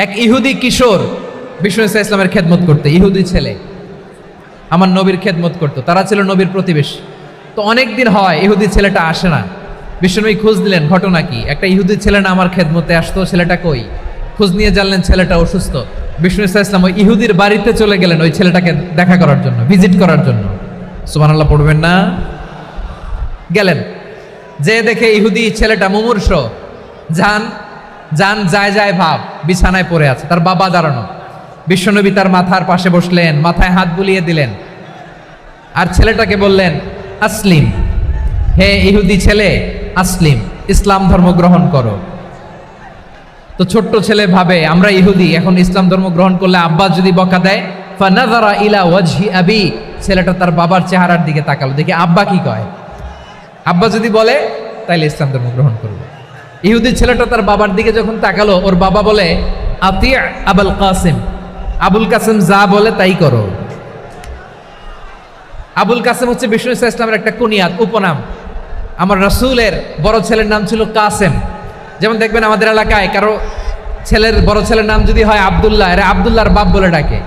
এক ইহুদি কিশোর বিষ্ণু ইসা ইসলামের খেদমত করতে, ইহুদি ছেলে আমার নবীর খেদমত করতো, তারা ছিল নবীর প্রতিবেশী। তো অনেক দিন হয় ইহুদি ছেলেটা আসে না। বিষ্ণুনবী খোঁজ দিলেন, ঘটনা কি? একটা ইহুদি ছেলে না আমার খেদমতে আসতো, ছেলেটা কই? খোঁজ নিয়ে জানলেন ছেলেটা অসুস্থ। বিষ্ণু ইসা ইসলাম ওই ইহুদির বাড়িতে চলে গেলেন ওই ছেলেটাকে দেখা করার জন্য, ভিজিট করার জন্য। সুবহানাল্লাহ পড়বেন না? গেলেন, যে দেখে ইহুদি ছেলেটা মুমূর্ষ, যান যান যায় যায় ভাব, বিছানায় পড়ে আছে, তার বাবা দাঁড়ানো। বিশ্বনবী তার মাথার পাশে বসলেন, মাথায় হাত বুলিয়ে দিলেন, আর ছেলেটাকে বললেন আসলিম, হে ইহুদি ছেলে আসলিম, ইসলাম ধর্ম গ্রহণ করো। তো ছোট্ট ছেলে ভাবে আমরা ইহুদি, এখন ইসলাম ধর্ম গ্রহণ করলে আব্বা যদি বকা দেয়, ফানাযারা ইলা ওয়াজহি আবি, ছেলেটা তার বাবার চেহারার দিকে তাকালো, দেখি আব্বা কি কয়। আব্বা যদি বলে তাইলে ইসলাম ধর্ম গ্রহণ করবে। ইহুদি ছেলেটা তার বাবার দিকে যখন তাকালো, ওর বাবা বলে আতি আবুল কাসিম, আবুল কাসিম যা বলে তাই করো। আবুল কাসিম হচ্ছে বিষ্ণু ইসা ইসলামের একটা কুনিয়াত, উপনাম। আমার রাসূলের বড় ছেলের নাম ছিল কাসেম। যেমন দেখবেন আমাদের এলাকায় কারো ছেলের বড় ছেলের নাম যদি হয় আব্দুল্লাহ, এরা আব্দুল্লাহর বাপ বলে ডাকে।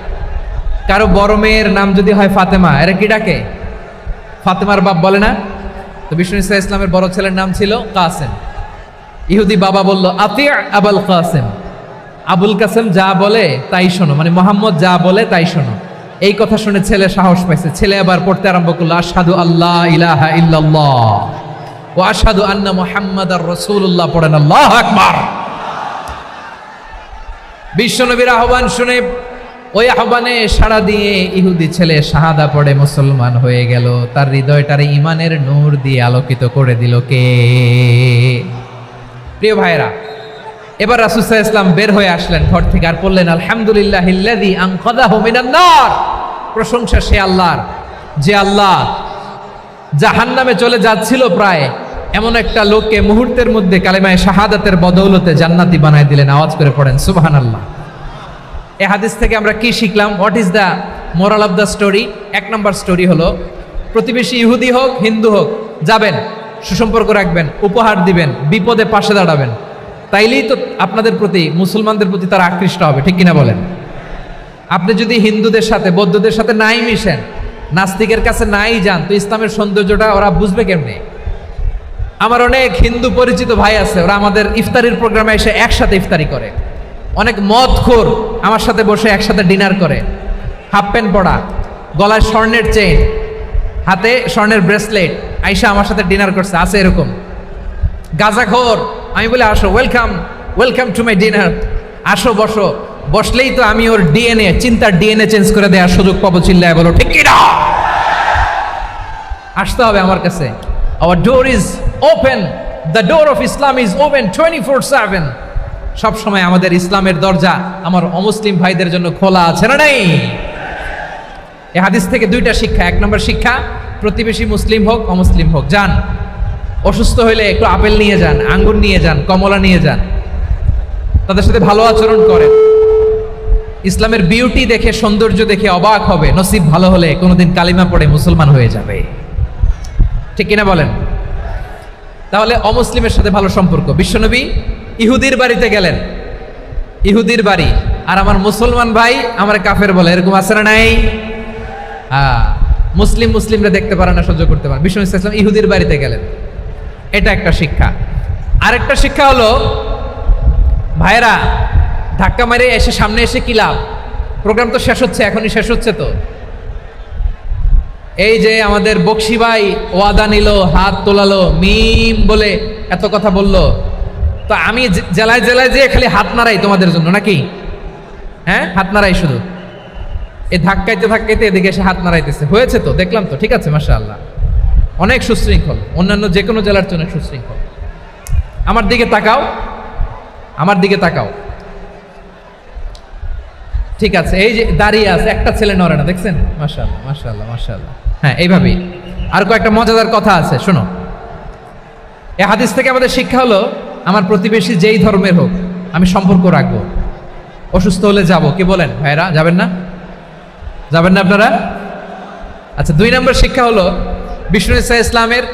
কারো বড় মেয়ের নাম যদি হয় ফাতেমা, এরা কি ডাকে? ফাতেমার বাপ বলে না? তো বিষ্ণু ইসা ইসলামের বড় ছেলের নাম ছিল কাসেম। ইহুদি বাবা বলল আতি আবুল কাসেম, আবুল কাসেম যা বলে তাই শোনো, মানে মোহাম্মদ যা বলে তাই শোনো। এই কথা শুনে ছেলে সাহস পাইছে, ছেলে আবার পড়তে আরম্ভ করলো আশহাদু আল্লাহ ইলাহা ইল্লাল্লাহ ওয়া আশহাদু আন্না মুহাম্মাদার রাসূলুল্লাহ, পড়েন আল্লাহু আকবার। বিশ্বনবীর আহ্বান শুনে ওই আহ্বানে সাড়া দিয়ে ইহুদি ছেলে শাহাদা পড়ে মুসলমান হয়ে গেল। তার হৃদয়টারে ঈমানের নূর দিয়ে আলোকিত করে দিল কে? প্রিয় ভাইরা, এবার রাসূল সাল্লাল্লাহু আলাইহি ওয়াসাল্লাম বের হয়ে আসলেন ঘর থেকে, আর বললেন আলহামদুলিল্লাহিল্লাযী আনকাযাহু মিনান নার, প্রশংসা সে আল্লাহর যে আল্লাহ জাহান্নামে চলে যাচ্ছিল প্রায় এমন একটা লোককে মুহূর্তের মধ্যে কালেমায়ে শাহাদাতের বদৌলতে জান্নাতি বানায় দিলেন। আওয়াজ করে পড়েন সুবহানাল্লাহ। এই হাদিস থেকে আমরা কি শিখলাম? What is the moral of the story? এক নম্বর স্টোরি হলো, প্রতিবেশী ইহুদি হোক হিন্দু হোক, যাবেন, সুসম্পর্ক রাখবেন, উপহার দিবেন, বিপদে পাশে দাঁড়াবেন, তাইলেই তো আপনাদের প্রতি, মুসলমানদের প্রতি তারা আকৃষ্ট হবে, ঠিক কিনা বলেন? আপনি যদি হিন্দুদের সাথে বৌদ্ধদের সাথে নাই মিশেন, নাস্তিকের কাছে নাই যান, তো ইসলামের সৌন্দর্যটা ওরা বুঝবে কেমনে? আমার অনেক হিন্দু পরিচিত ভাই আছে, ওরা আমাদের ইফতারির প্রোগ্রামে এসে একসাথে ইফতারি করে। অনেক মদখোর আমার সাথে বসে একসাথে ডিনার করে, হাফ প্যান্ট পরা, গলায় স্বর্ণের চেইন, হাতে স্বর্ণের ব্রেসলেট, আইসা আমার সাথে ডিনার করছে, আছে এরকম। গাঁজাখোর, আমি বলে আসো, welcome welcome to my dinner, আসো বসো, বসলেই তো আমি ওর ডিএনএ, চিন্তার ডিএনএ চেঞ্জ করে দেওয়ার সুযোগ পাবো। চিল্লায় বলো ঠিক কিনা? আসতে হবে আমার কাছে। Hour door is open, the door of Islam is open 24/7। সব সময় আমাদের ইসলামের দরজা আমার অমুসলিম ভাইদের জন্য খোলা আছে না নাই? এই হাদিস থেকে দুইটা শিক্ষা। এক নম্বর শিক্ষা, প্রতিবেশী মুসলিম হোক অমুসলিম হোক, যান, অসুস্থ হইলে একটু আপেল নিয়ে যান, আঙ্গুর নিয়ে যান, কমলা নিয়ে যান, তাদের সাথে ভালো আচরণ করেন। ইসলামের বিউটি দেখে, সৌন্দর্য দেখে অবাক হবে, নসিব ভালো হলে কোনোদিন কালিমা পড়ে মুসলমান হয়ে যাবে, ঠিক কিনা বলেন? তাহলে অমুসলিমের সাথে ভালো সম্পর্ক। বিশ্বনবী ইহুদির বাড়িতে গেলেন, ইহুদির বাড়ি, আর আমার মুসলমান ভাই আমার কাফের বলে, এরকম আছে না নাই? মুসলিম মুসলিমরা দেখতে পারে না, সহ্য করতে পারে। বিষ্ণু ইসলাম ইহুদির বাড়িতে গেলেন, এটা একটা শিক্ষা। আরেকটা শিক্ষা হলো, ভাইরা ধাক্কা মারে এসে সামনে এসে কি লাভ? প্রোগ্রাম তো শেষ হচ্ছে, এখনই শেষ হচ্ছে। তো এই যে আমাদের বকশি ভাই ওয়াদা নিল, হাত তোলালো, মিম বলে এত কথা বললো, তো আমি জেলায় জেলায় যে খালি হাত নাড়াই তোমাদের জন্য নাকি? হ্যাঁ, হাত নাড়াই শুধু। এই ধাক্কাইতে ধাক্কাইতে এদিকে এসে হাত নাড়াইতেছে, হয়েছে তো, দেখলাম তো, ঠিক আছে, মাশাআল্লাহ, অনেক সুশৃঙ্খল, অন্যান্য যে কোনো জেলার জন্য সুশৃঙ্খল। আমার দিকে তাকাও, আমার দিকে তাকাও, ঠিক আছে। এই যে দাঁড়িয়ে আছে, একটা ছেলে নড়ে না, দেখছেন? মাশাআল্লাহ মাশাআল্লাহ মাশাআল্লাহ। হ্যাঁ, এইভাবেই। আর কয়েকটা মজাদার কথা আছে, শোনো। এই হাদিস থেকে আমাদের শিক্ষা হলো, আমার প্রতিবেশী যেই ধর্মের হোক আমি সম্পর্ক রাখবো। অসুস্থ হলে যাব, কি বলেন ভাইরা? যাবেন না? যাবেন না আপনারা? আচ্ছা, 2 নম্বর শিক্ষা হলো, বিষ্ণু ইসা ইসলামের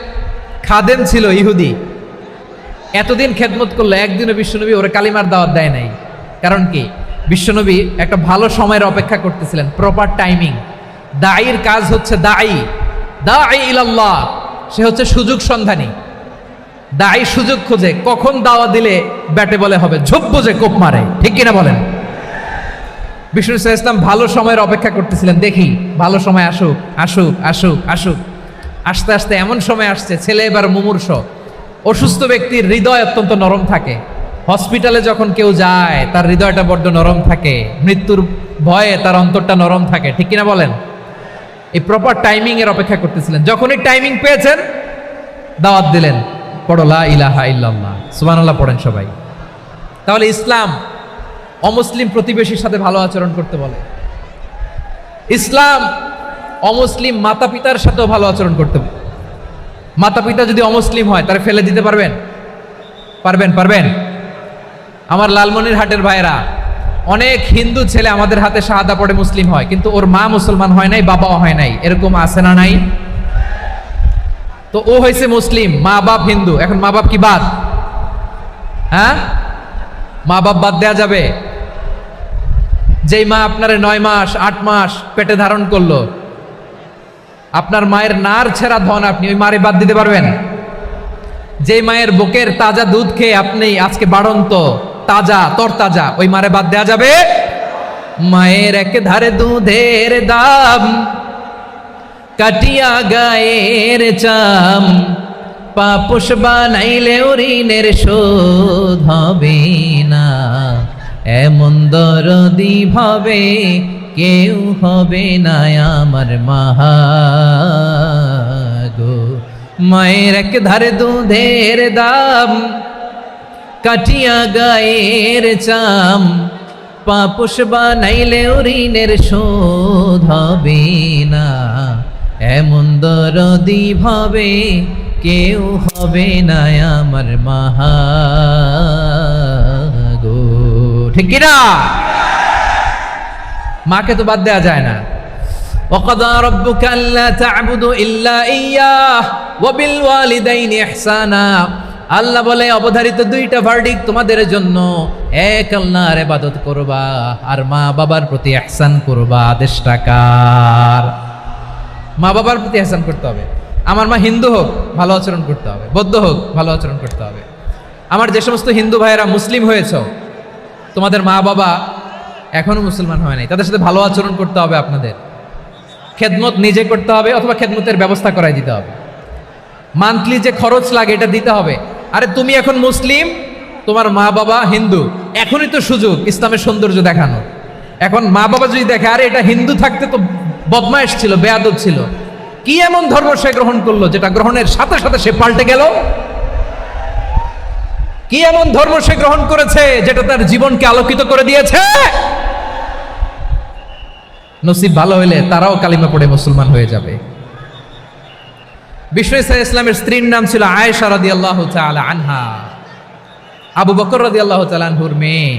খাদেম ছিল ইহুদি, এতদিন খেদমত করলো, একদিনও বিশ্বনবী ওরা কালিমার দাওয়াত দেয় নাই। কারণ কি? বিশ্বনবী একটা ভালো সময়ের অপেক্ষা করতেছিলেন, প্রপার টাইমিং। দাঈর কাজ হচ্ছে দাঈ ইলাল্লাহ, সে হচ্ছে সুযোগ সন্ধানী। দাঈ সুযোগ খোঁজে, কখন দাওয়া দিলে ব্যাটে বলে হবে, ঝোপ বোঝে কোপ মারে, ঠিক কিনা বলেন? বিষ্ণু ইসলাম ভালো সময়ের অপেক্ষা করতেছিলেন, দেখি ভালো সময় আসুক আসুক আসুক আসুক। আস্তে আস্তে এমন সময় আসছে, ছেলে এবার মুমূর্ষ। অসুস্থ ব্যক্তির হৃদয় অত্যন্ত নরম থাকে। হসপিটালে যখন কেউ যায় তার হৃদয়টা বড্ড নরম থাকে, মৃত্যুর ভয়ে তার অন্তরটা নরম থাকে, ঠিক কিনা বলেন? এই প্রপার টাইমিং এর অপেক্ষা করতেছিলেন। যখনই টাইমিং পেয়েছেন দাওয়াত দিলেন, পড়ো লা ইলাহা ইল্লাল্লাহ, সুবহানাল্লাহ পড়েন সবাই। তাহলে ইসলাম অমুসলিম প্রতিবেশীর সাথে ভালো আচরণ করতে বলে। ইসলাম অমুসলিম মাতা পিতার সাথেও ভালো আচরণ করতে বলে। মাতা পিতা যদি অমুসলিম হয় তারা ফেলে দিতে পারবেন? পারবেন? আমার লালমনিরহাটের ভাইরা, অনেক হিন্দু ছেলে আমাদের হাতে শাহাদা পড়ে মুসলিম হয়, কিন্তু ওর মা মুসলমান হয় নাই, বাবাও হয় নাই, এরকম আছে না নাই? তো ও হয়েছে মুসলিম, মা বাপ হিন্দু, এখন মা বাপ কি বাদ? হ্যাঁ, মা বাপ বাদ দেয়া যাবে? যেই মা আপনার 9 মাস 8 মাস পেটে ধারণ করলো, আপনার মায়ের নার ছেঁড়া ধন, আপনি ওই মারে বাদ দিতে পারবেন? যেই মায়ের বুকের তাজা দুধ খেয়ে আপনি আজকে বাড়ন্ত তাজা তরতাজা, ওই মারে বাদ দেয়া যাবে? মায়ের এক ধারে দুধের দাম, কাটিয়া গায়ের চাম, পাপোশ বানাইলে ঋণের শোধ হবে না, এমন দরদি ভাবে কেউ হবে না আমার গো। মায়ের এক ধারে দুধের দাম, কাটিয়া গায়ের চাম, পাপোশ বানাইলে ঋণের শোধ হবে না, এমন দরদি ভাবে কেউ হবে না আমার গো, ঠিক কিনা? মাকে তো বাদ দেওয়া যায় না। وَقَضَى رَبُّكَ أَلَّا تَعْبُدُوا إِلَّا إِيَّاهُ وَبِالْوَالِدَيْنِ إِحْسَانًا। আল্লাহ বলে অবধারিত 2টা ভার্ডিক্ট তোমাদের জন্য, এক আল্লাহর ইবাদত করবা আর মা বাবার প্রতি ইহসান করবা। আদেশটা কার? মা বাবার প্রতি ইহসান করতে হবে। আমার মা হিন্দু হোক ভালো আচরণ করতে হবে, বৌদ্ধ হোক ভালো আচরণ করতে হবে। আমার যে সমস্ত হিন্দু ভাইয়েরা মুসলিম হয়েছে, তোমাদের মা বাবা এখনো মুসলমান হয় নাই, তাদের সাথে ভালো আচরণ করতে হবে। আপনাদের খেদমত নিজে করতে হবে অথবা খেদমতের ব্যবস্থা করাই দিতে হবে। মান্থলি যে খরচ লাগে এটা দিতে হবে। আরে তুমি এখন মুসলিম, তোমার মা বাবা হিন্দু, এখনই তো সুযোগ ইসলামের সৌন্দর্য দেখানো। এখন মা বাবা যদি দেখে আরে এটা হিন্দু থাকতে তো বদমাইশ ছিল, বেয়াদব ছিল, কি এমন ধর্ম সে গ্রহণ করলো যেটা গ্রহণের সাথে সাথে সে পাল্টে গেল? কি এমন ধর্ম সে গ্রহণ করেছে যেটা তার জীবনকে আলোকিত করে দিয়েছে? নসিব ভালো হইলে তারাও কালিমা পড়ে মুসলমান হয়ে যাবে। বিষ্ণু ইসলামের স্ত্রীর নাম ছিল আয়েশা রাদিয়াল্লাহু তাআলা আনহা, আবু বকর রাদিয়াল্লাহু তাআলা আনহুর মেয়ে।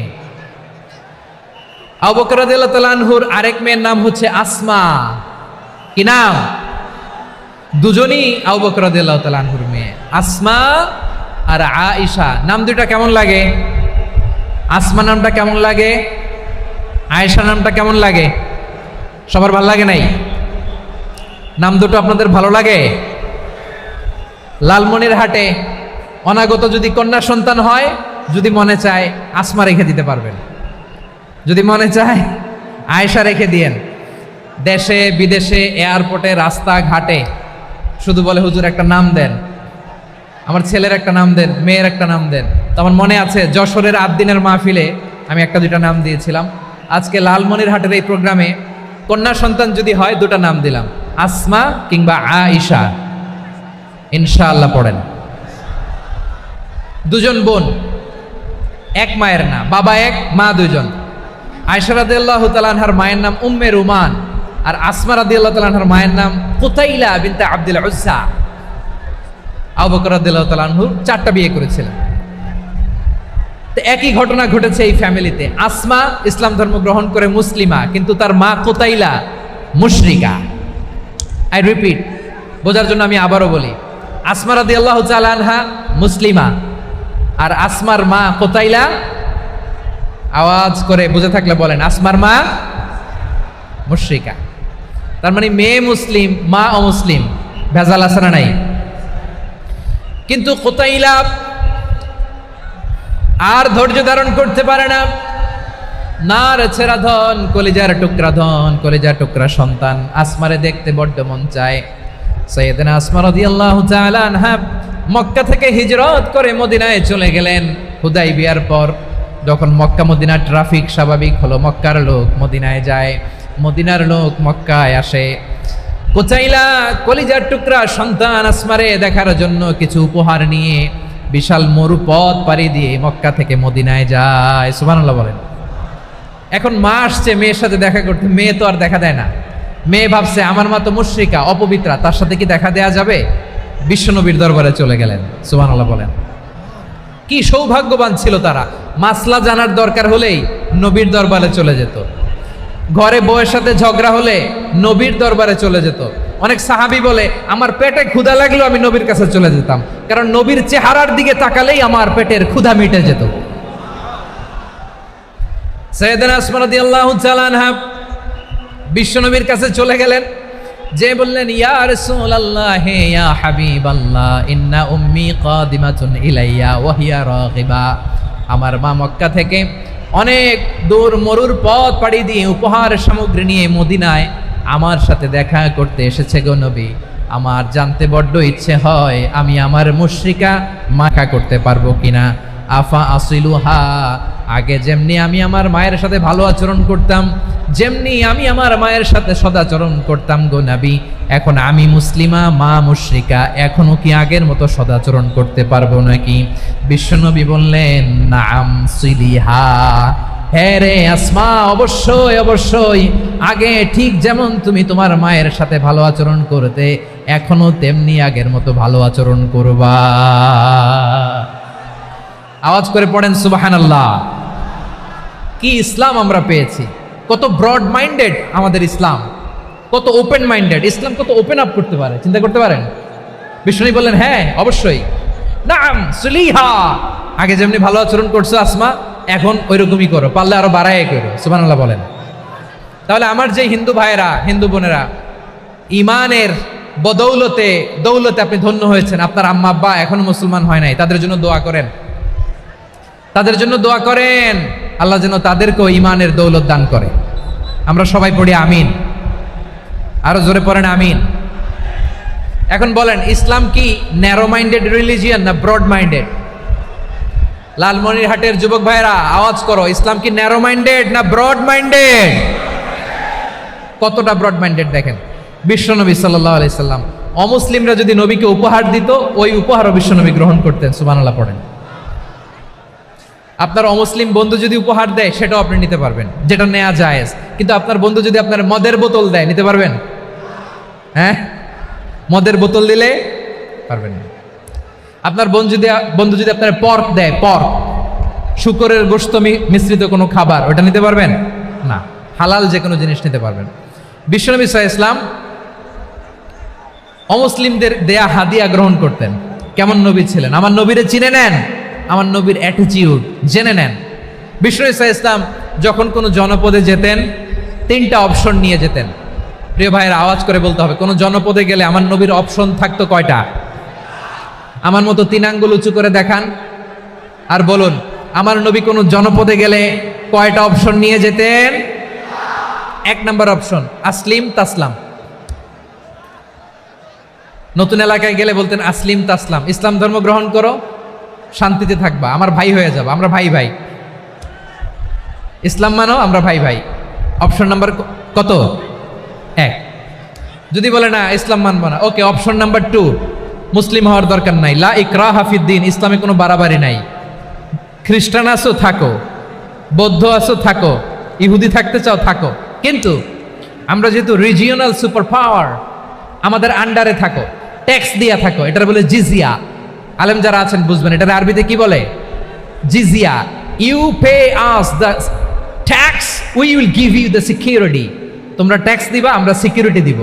আবু বকর রাদিয়াল্লাহু তাআলা আনহুর আরেক মেয়ের নাম হচ্ছে আসমা। কি নাম? দুজনই আবু বকর রাদিয়াল্লাহু তাআলা আনহুর মেয়ে, আসমা আর আয়েশা। নাম দুইটা কেমন লাগে? আসমা নামটা কেমন লাগে? আয়েশা নামটা কেমন লাগে? সবার ভালো লাগে নাই? নাম দুটো আপনাদের ভালো লাগে? লালমনিরহাটে অনাগত যদি কন্যা সন্তান হয়, যদি মনে চায় আসমা রেখে দিতে পারবেন, যদি মনে চায় আয়েশা রেখে দিয়েন। দেশে বিদেশে এয়ারপোর্টে রাস্তাঘাটে শুধু বলে হুজুর একটা নাম দেন, আমার ছেলের একটা নাম দেন, মেয়ের একটা নাম দেন। তো আমার মনে আছে যশোরের 8 দিনের মাহফিলে আমি 1-2টা নাম দিয়েছিলাম। আজকে লালমনিরহাটের এই প্রোগ্রামে কন্যা সন্তান যদি হয় 2টা নাম দিলাম, আসমা কিংবা আয়েশা। ইনশাআল্লাহ পড়েন। দুজন বোন, এক মায়ের নাম, বাবা এক মা দুজন। আয়েশা রাদিয়াল্লাহু তাআলা আনহার মায়ের নাম উম্মে রুমান, আর আসমা রাদিয়াল্লাহু তাআলা আনহার মায়ের নাম কুতাইলা বিনতে আব্দুল উজ্জা। আবু বকর রাদিয়াল্লাহু তাআলা আনহু 4টা বিয়ে করেছিলেন। তো একই ঘটনা ঘটেছে এই ফ্যামিলিতে। আসমা ইসলাম ধর্ম গ্রহণ করে মুসলিমা, কিন্তু তার মা কুতাইলা মুশরিকা। আই রিপিট, বোঝার জন্য আমি আবারও বলি, আসমা রাদিয়াল্লাহু তাআলা আনহা মুসলিমা, আর আসমার মা কুতাইলা আওয়াজ করে বুঝে থাকলে বলেন, আসমার মা মুশরিকা। তার মানে মেয়ে মুসলিম, মা অমুসলিম, ভেজাল আছে না নাই? কিন্তু কুতাইলা আর ধৈর্য ধারণ করতে পারে না। নার ছেড়া ধন, কলিজার টুকরা ধন, কলিজার টুকরা সন্তান আসমারে দেখতে বড্ড মন চায়। সাইয়েদনা আসমা রাদিয়াল্লাহু তাআলা আনহা মক্কা থেকে হিজরত করে মদিনায় চলে গেলেন হুদাইবিয়ার পর। যখন মক্কা মদিনা ট্রাফিক স্বাভাবিক হলো, মক্কার লোক মদিনায় যায়, মদিনার লোক মক্কায় আসে। কুচাইলা কলিজার টুকরা সন্তান আসমারে দেখার জন্য কিছু উপহার নিয়ে বিশাল মরুপথ পাড়ি দিয়ে মক্কা থেকে মদিনায় যায়। সুবহানাল্লাহ বলেন। এখন মা আসছে মেয়ের সাথে দেখা করতে, মেয়ে তো আর দেখা দেয় না। মেয়ে ভাবছে আমার মা তো মুশরিকা, অপবিত্রা, তার সাথে কি দেখা দেয়া যাবে? বিশ্বনবীর দরবারে চলে গেলেন। সুবহানাল্লাহ বলেন। কি সৌভাগ্যবান ছিল তারা, মাসলা জানার দরকার হলেই নবীর দরবারে চলে যেত। ঘরে বউয়ের সাথে ঝগড়া হলে নবীর দরবারে চলে যেত। অনেক সাহাবী বলে আমার পেটে ক্ষুধা লাগলো আমি নবীর কাছে চলে যেতাম, কারণ নবীর চেহারার দিকে তাকালেই আমার পেটের ক্ষুধা মিটে যেত। সাইয়েদনা আসমা রাদিয়াল্লাহু তাআলা আনহা বিশ্বনবীর কাছে চলে গেলেন, যে বললেন ইয়া রাসূলুল্লাহ ইয়া হাবিবাল্লাহ ইন্না উম্মি কাদিমাতুন ইলাইয়া ওয়া হিয়া রাগিবা। আমার মা মক্কা থেকে অনেক দূর মরুর পথ পাড়ি দিয়ে উপহার সামগ্রী নিয়ে মদিনায় আমার সাথে দেখা করতে এসেছে গো নবী। আমার জানতে বড্ড ইচ্ছে হয় আমি আমার মুশরিকা মাখা করতে পারবো কিনা। আফা আসিলুহা, আগে যেমনি আমি আমার মায়ের সাথে ভালো আচরণ করতাম, যেমনি আমি আমার মায়ের সাথে সদাচরণ করতাম গো নবী, এখন আমি মুসলিমা, মা মুশরিকা, এখনো কি আগের মতো সদাচরণ করতে পারবো নাকি? বিশ্বনবী বললেন নাম সিলিহা, হ্যাঁ রে আসমা, অবশ্যই অবশ্যই, আগে ঠিক যেমন তুমি তোমার মায়ের সাথে ভালো আচরণ করতে, এখনো তেমনি আগের মতো ভালো আচরণ করবা। আওয়াজ করে পড়েন সুবহানাল্লাহ। কি ইসলাম আমরা পেয়েছি! কত ব্রড মাইন্ডেড আমাদের ইসলাম, কত ওপেন মাইন্ডেড ইসলাম, কত ওপেন আপ করতে পারে, চিন্তা করতে পারেন। বিষ্ণু বললেন হ্যাঁ অবশ্যই, নাম সুলিহা, আগে যেমনি ভালো আচরণ করছো আসমা, এখন ওইরকমই করো, পারলে আরো বাড়ায় করো। সুবহানাল্লাহ বলেন। তাহলে আমার যে হিন্দু ভাইয়েরা, হিন্দু বোনেরা, ইমানের বদৌলতে দৌলতে আপনি ধন্য হয়েছেন, আপনার আম্মা আব্বা এখনো মুসলমান হয় নাই, তাদের জন্য দোয়া করেন, তাদের জন্য দোয়া করেন, আল্লাহ যেন তাদেরকেও ইমানের দৌলত দান করে। আমরা সবাই পড়ি আমিন, আরো জোরে পড়েন আমিন। এখন বলেন ইসলাম কি ন্যারো মাইন্ডেড রিলিজিয়ান না ব্রড মাইন্ডেড? লালমনিরহাটের যুবক ভাইরা আওয়াজ করো, ইসলাম কি ন্যারো মাইন্ডেড না ব্রড মাইন্ডেড? কতটা ব্রড মাইন্ডেড দেখেন। বিশ্বনবী সাল্লাল্লাহু আলাইহি সাল্লাম অমুসলিমরা যদি নবীকে উপহার দিত, ওই উপহারও বিশ্বনবী গ্রহণ করতেন। সুবহানাল্লাহ পড়েন। আপনার অমুসলিম বন্ধু যদি উপহার দেয় সেটাও আপনি নিতে পারবেন, যেটা নেওয়া জায়েজ। কিন্তু আপনার বন্ধু যদি আপনার মদের বোতল দেয়, নিতে পারবেন? হ্যাঁ, মদের বোতল দিলে পারবেন না। আপনার বন্ধু যদি আপনার পর্ক দেয়, পর্ক, শুকরের গোশত মিশ্রিত কোনো খাবার, ওটা নিতে পারবেন না। হালাল যে কোনো জিনিস নিতে পারবেন। বিশ্বনবী সাল্লাল্লাহু আলাইহি ওয়াসাল্লাম অমুসলিমদের দেয়া হাদিয়া গ্রহণ করতেন। কেমন নবী ছিলেন! আমার নবীরে চিনে নেন, আমার নবীর অ্যাটিটিউড জেনে নেন। বিশ্বনবী সাল্লাল্লাহু আলাইহি ওয়াসাল্লাম যখন কোনো জনপদে যেতেন, 3টা অপশন নিয়ে যেতেন। প্রিয় ভাইয়েরা আওয়াজ করে বলতে হবে, কোনো জনপদে গেলে আমার নবীর অপশন থাকতো কয়টা? আমার মতো 3 আঙ্গুল উঁচু করে দেখান আর বলুন, আমার নবী কোনো জনপদে গেলে কয়টা অপশন নিয়ে যেতেন? 1 নম্বর অপশন আসলিম তাসলাম। নতুন এলাকায় গেলে বলতেন আসলিম তাসলাম, ইসলাম ধর্ম গ্রহণ করো, শান্তিতে থাকবা, আমার ভাই হয়ে যাবো, আমরা ভাই ভাই, ইসলাম মানো, আমরা ভাই ভাই। অপশন নাম্বার কত? 1। যদি বলে না ইসলাম মানবো না, ওকে, অপশন নাম্বার 2, মুসলিম হওয়ার দরকার নাই, লা ইকরাহা ফিদ্দিন, ইসলামে কোনো বাড়াবাড়ি নাই। খ্রিস্টান আছো থাকো, বৌদ্ধ আছো থাকো, ইহুদি থাকতে চাও থাকো, কিন্তু আমরা যেহেতু রিজিওনাল সুপার পাওয়ার, আমাদের আন্ডারে থাকো, ট্যাক্স দিয়া থাকো, এটার বলে জিজিয়া। আলেম যারা আছেন বুঝবেন, এটার আরবিতে কি বলে? জিজিয়া। You pay us the tax, we will give you the security. তোমরা ট্যাক্স দিবা, আমরা সিকিউরিটি দিব,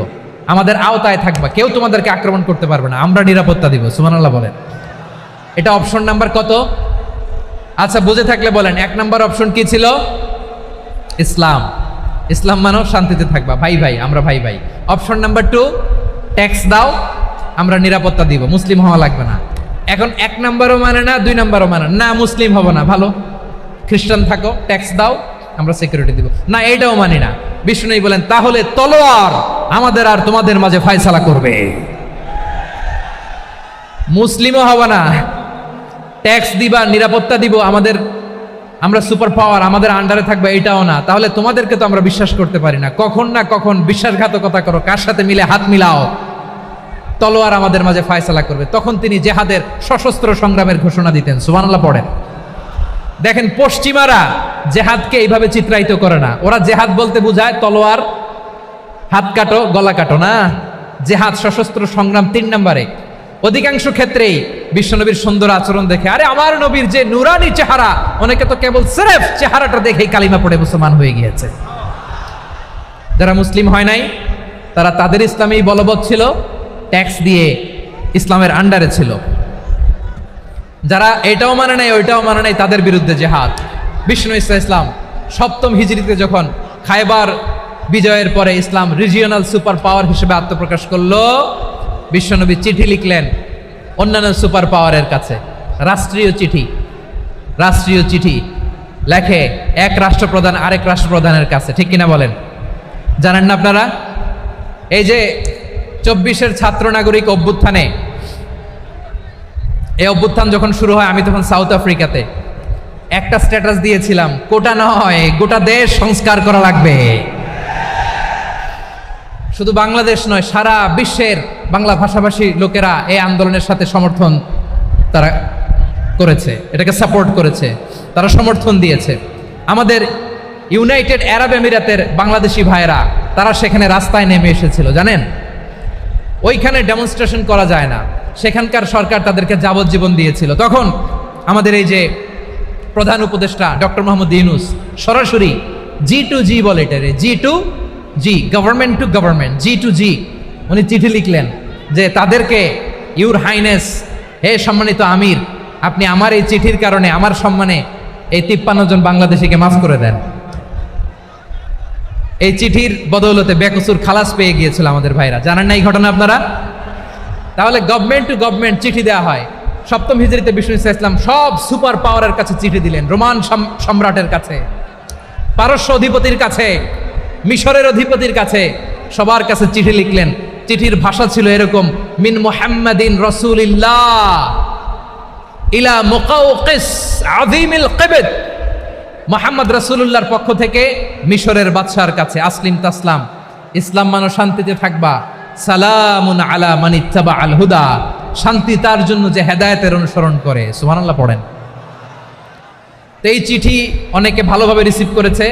আমাদের আওতায় থাকবা, কেউ তোমাদেরকে আক্রমণ করতে পারবে না, আমরা নিরাপত্তা দিব। সুবহানাল্লাহ বলেন। এটা অপশন নাম্বার কত? আচ্ছা, বুঝে থাকলে বলেন 1 নম্বর অপশন কি ছিল? ইসলাম। ইসলাম মানো শান্তিতে থাকবা, ভাই ভাই, আমরা ভাই ভাই। অপশন নাম্বার 2, ট্যাক্স দাও, আমরা নিরাপত্তা দিব, মুসলিম হওয়া লাগবে না। এখন 1 নম্বরও মানে না, 2 নম্বরও মানে না, মুসলিম হবো না, ভালো খ্রিস্টান থাকো, ট্যাক্স দাও, আমরা সিকিউরিটি দিব না, এইটাও মানি না। বিষ্ণু বলেন তাহলে তলোয়ার আমাদের আর তোমাদের মাঝে ফয়সালা করবে, মুসলিমও হবে না, ট্যাক্স দিবা, নিরাপত্তা দিব, আমরা সুপার পাওয়ার, আমাদের আন্ডারে থাকবে, এটাও না। তাহলে তোমাদেরকে তো আমরা বিশ্বাস করতে পারি না, কখন না কখন বিশ্বাসঘাতকতা করো, কার সাথে মিলে হাত মিলাও, তলোয়ার আমাদের মাঝে ফয়সালা করবে। তখন তিনি জেহাদের সশস্ত্র সংগ্রামের ঘোষণা দিতেন। সুবহানাল্লাহ পড়েন। দেখেন পশ্চিমারা জেহাদকে এইভাবে চিত্রায়িত করে না, ওরা জেহাদ বলতে বোঝায় তলোয়ার, হাত কাটো, গলা কাটো না। জেহাদ সশস্ত্র সংগ্রাম 3 নম্বরে। অধিকাংশ ক্ষেত্রেই বিশ্বনবীর সুন্দর আচরণ দেখে, আরে আমার নবীর যে নুরানি চেহারা, অনেকে তো কেবল সিরেফ চেহারাটা দেখেই কালিমা পড়ে মুসলমান হয়ে গিয়েছে। যারা মুসলিম হয় নাই তারা তাদের ইসলামেই বলবৎ ছিল, ট্যাক্স দিয়ে ইসলামের আন্ডারে ছিল। যারা এটাও মানে নাই ওইটাও মানে নাই, তাদের বিরুদ্ধে জেহাদ। বিষ্ণু ইসলাম 7ম হিজরিতে যখন খায়বার বিজয়ের পরে ইসলাম রিজিওনাল সুপার পাওয়ার হিসেবে আত্মপ্রকাশ করলো, বিশ্বনবী চিঠি লিখলেন অন্যান্য সুপার পাওয়ারের কাছে, রাষ্ট্রীয় চিঠি লেখে এক রাষ্ট্রপ্রধান আরেক রাষ্ট্রপ্রধানের কাছে, ঠিক কিনা বলেন? জানেন না আপনারা? এই যে 24-এর ছাত্র নাগরিক অভ্যুত্থানে, এই অভ্যুত্থান যখন শুরু হয়, আমি তখন সাউথ আফ্রিকাতে একটা স্ট্যাটাস দিয়েছিলাম, কোটা নয় গোটা দেশ সংস্কার করা লাগবে। শুধু বাংলাদেশ নয়, সারা বিশ্বের বাংলা ভাষাভাষী লোকেরা এই আন্দোলনের সাথে সমর্থন তারা করেছে, এটাকে সাপোর্ট করেছে, তারা সমর্থন দিয়েছে। আমাদের ইউনাইটেড আরব আমিরাতের বাংলাদেশি ভাইয়েরা তারা সেখানে রাস্তায় নেমে এসেছিল, জানেন? ওইখানে ডেমনস্ট্রেশন করা যায় না, সেখানকার সরকার তাদেরকে যাবজ্জীবন দিয়েছিল। তখন আমাদের এই যে প্রধান উপদেষ্টা ডক্টর মোহাম্মদ ইউনূস সরাসরি G2G বলে, এটারে G2G, government to government, G2G, উনি চিঠি লিখলেন যে তাদেরকে, ইউর হাইনেস, হে সম্মানিত আমির, আপনি আমার এই চিঠির কারণে আমার সম্মানে এই 53 জন বাংলাদেশিকে মাফ করে দেন। এই চিঠির বদৌলতে বেকসুর খালাস পেয়ে গিয়েছিল আমাদের ভাইরা, জানেন না এই ঘটনা আপনারা? তাহলে গভর্নমেন্ট টু গভর্নমেন্ট চিঠি দেওয়া হয়। 7ম হিজরিতে বিষ্ণু ইসলাম সব সুপার পাওয়ারের কাছে চিঠি দিলেন, রোমান সম্রাটের কাছে, পারস্য অধিপতির কাছে, মিশরের অধিপতির কাছে, সবার কাছে চিঠি লিখলেন। চিঠির ভাষা ছিল এরকম, মিন মুহাম্মাদিন রাসূলিল্লাহ ইলা মুকাওকিস আযীমিল কিবত, মুহাম্মদ রাসূলুল্লাহর পক্ষ থেকে মিশরের বাদশার কাছে, আসলিম তাসলাম, ইসলাম মানো শান্তিতে থাকবা, সালামুন আলা মান ইত্তাবা আল হুদা, শান্তি তার জন্য যে হেদায়েতের অনুসরণ করে। সুবহানাল্লাহ পড়েন। তো এই চিঠি অনেকে ভালোভাবে রিসিভ করেছে,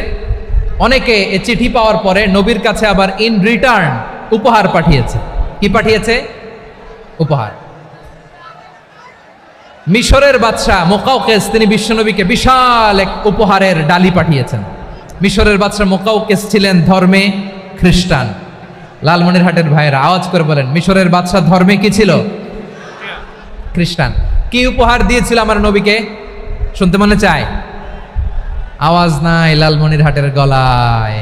অনেকে এই চিঠি পাওয়ার পরে নবীর কাছে আবার ইন রিটার্ন উপহার পাঠিয়েছে। কি পাঠিয়েছে? উপহার। মিশরের বাদশা মুকাওকিস তিনি বিশ্বনবীকে বিশাল এক উপহারের ডালি পাঠিয়েছেন। মিশরের বাদশা মুকাওকিস ছিলেন ধর্মে খ্রিস্টান। লালমনিরহাটের ভাইয়েরা আওয়াজ করে বলেন, মিশরের বাদশা ধর্মে কি ছিল? খ্রিস্টান। কি উপহার দিয়েছিল আমার নবীকে? শুনতে মনে চায়? আওয়াজ নাই লালমনিরহাটের গলায়,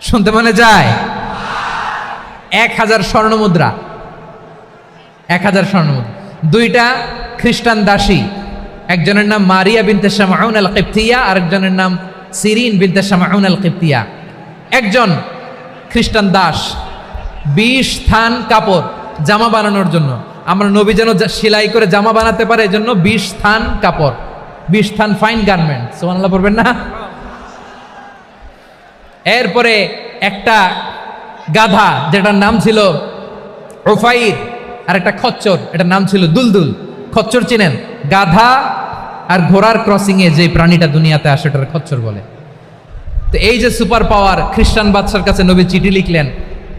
শুনতে মনে যায়? 1000 স্বর্ণমুদ্রা, 1000 স্বর্ণমুদ্রা। 2টা খ্রিস্টান দাসী, একজনের নাম মারিয়া বিনতে শামউন আল কিবতিয়া, আরেকজনের নাম সিরিন বিনতে শামউন আল কিবতিয়া। একজন খ্রিস্টান দাস 20 থান কাপড় জামা বানানোর জন্য, আমরা নবী যেন সেলাই করে জামা বানাতে পারে এজন্য 20 থান কাপড়, 20 থান ফাইন গার্মেন্ট, সুবহানাল্লাহ পড়বেন না? এরপরে একটা গাধা যেটার নাম ছিল উফাইর, আর একটা খচ্চর, এটার নাম ছিল দুলদুল। খচ্চর চিনেন? গাধা আর ঘোড়ার ক্রসিং এ যে প্রাণীটা দুনিয়াতে আসে এটার খচ্চর বলে। তো এই যে সুপার পাওয়ার খ্রিস্টান বাদশার কাছে নবী চিঠি লিখলেন,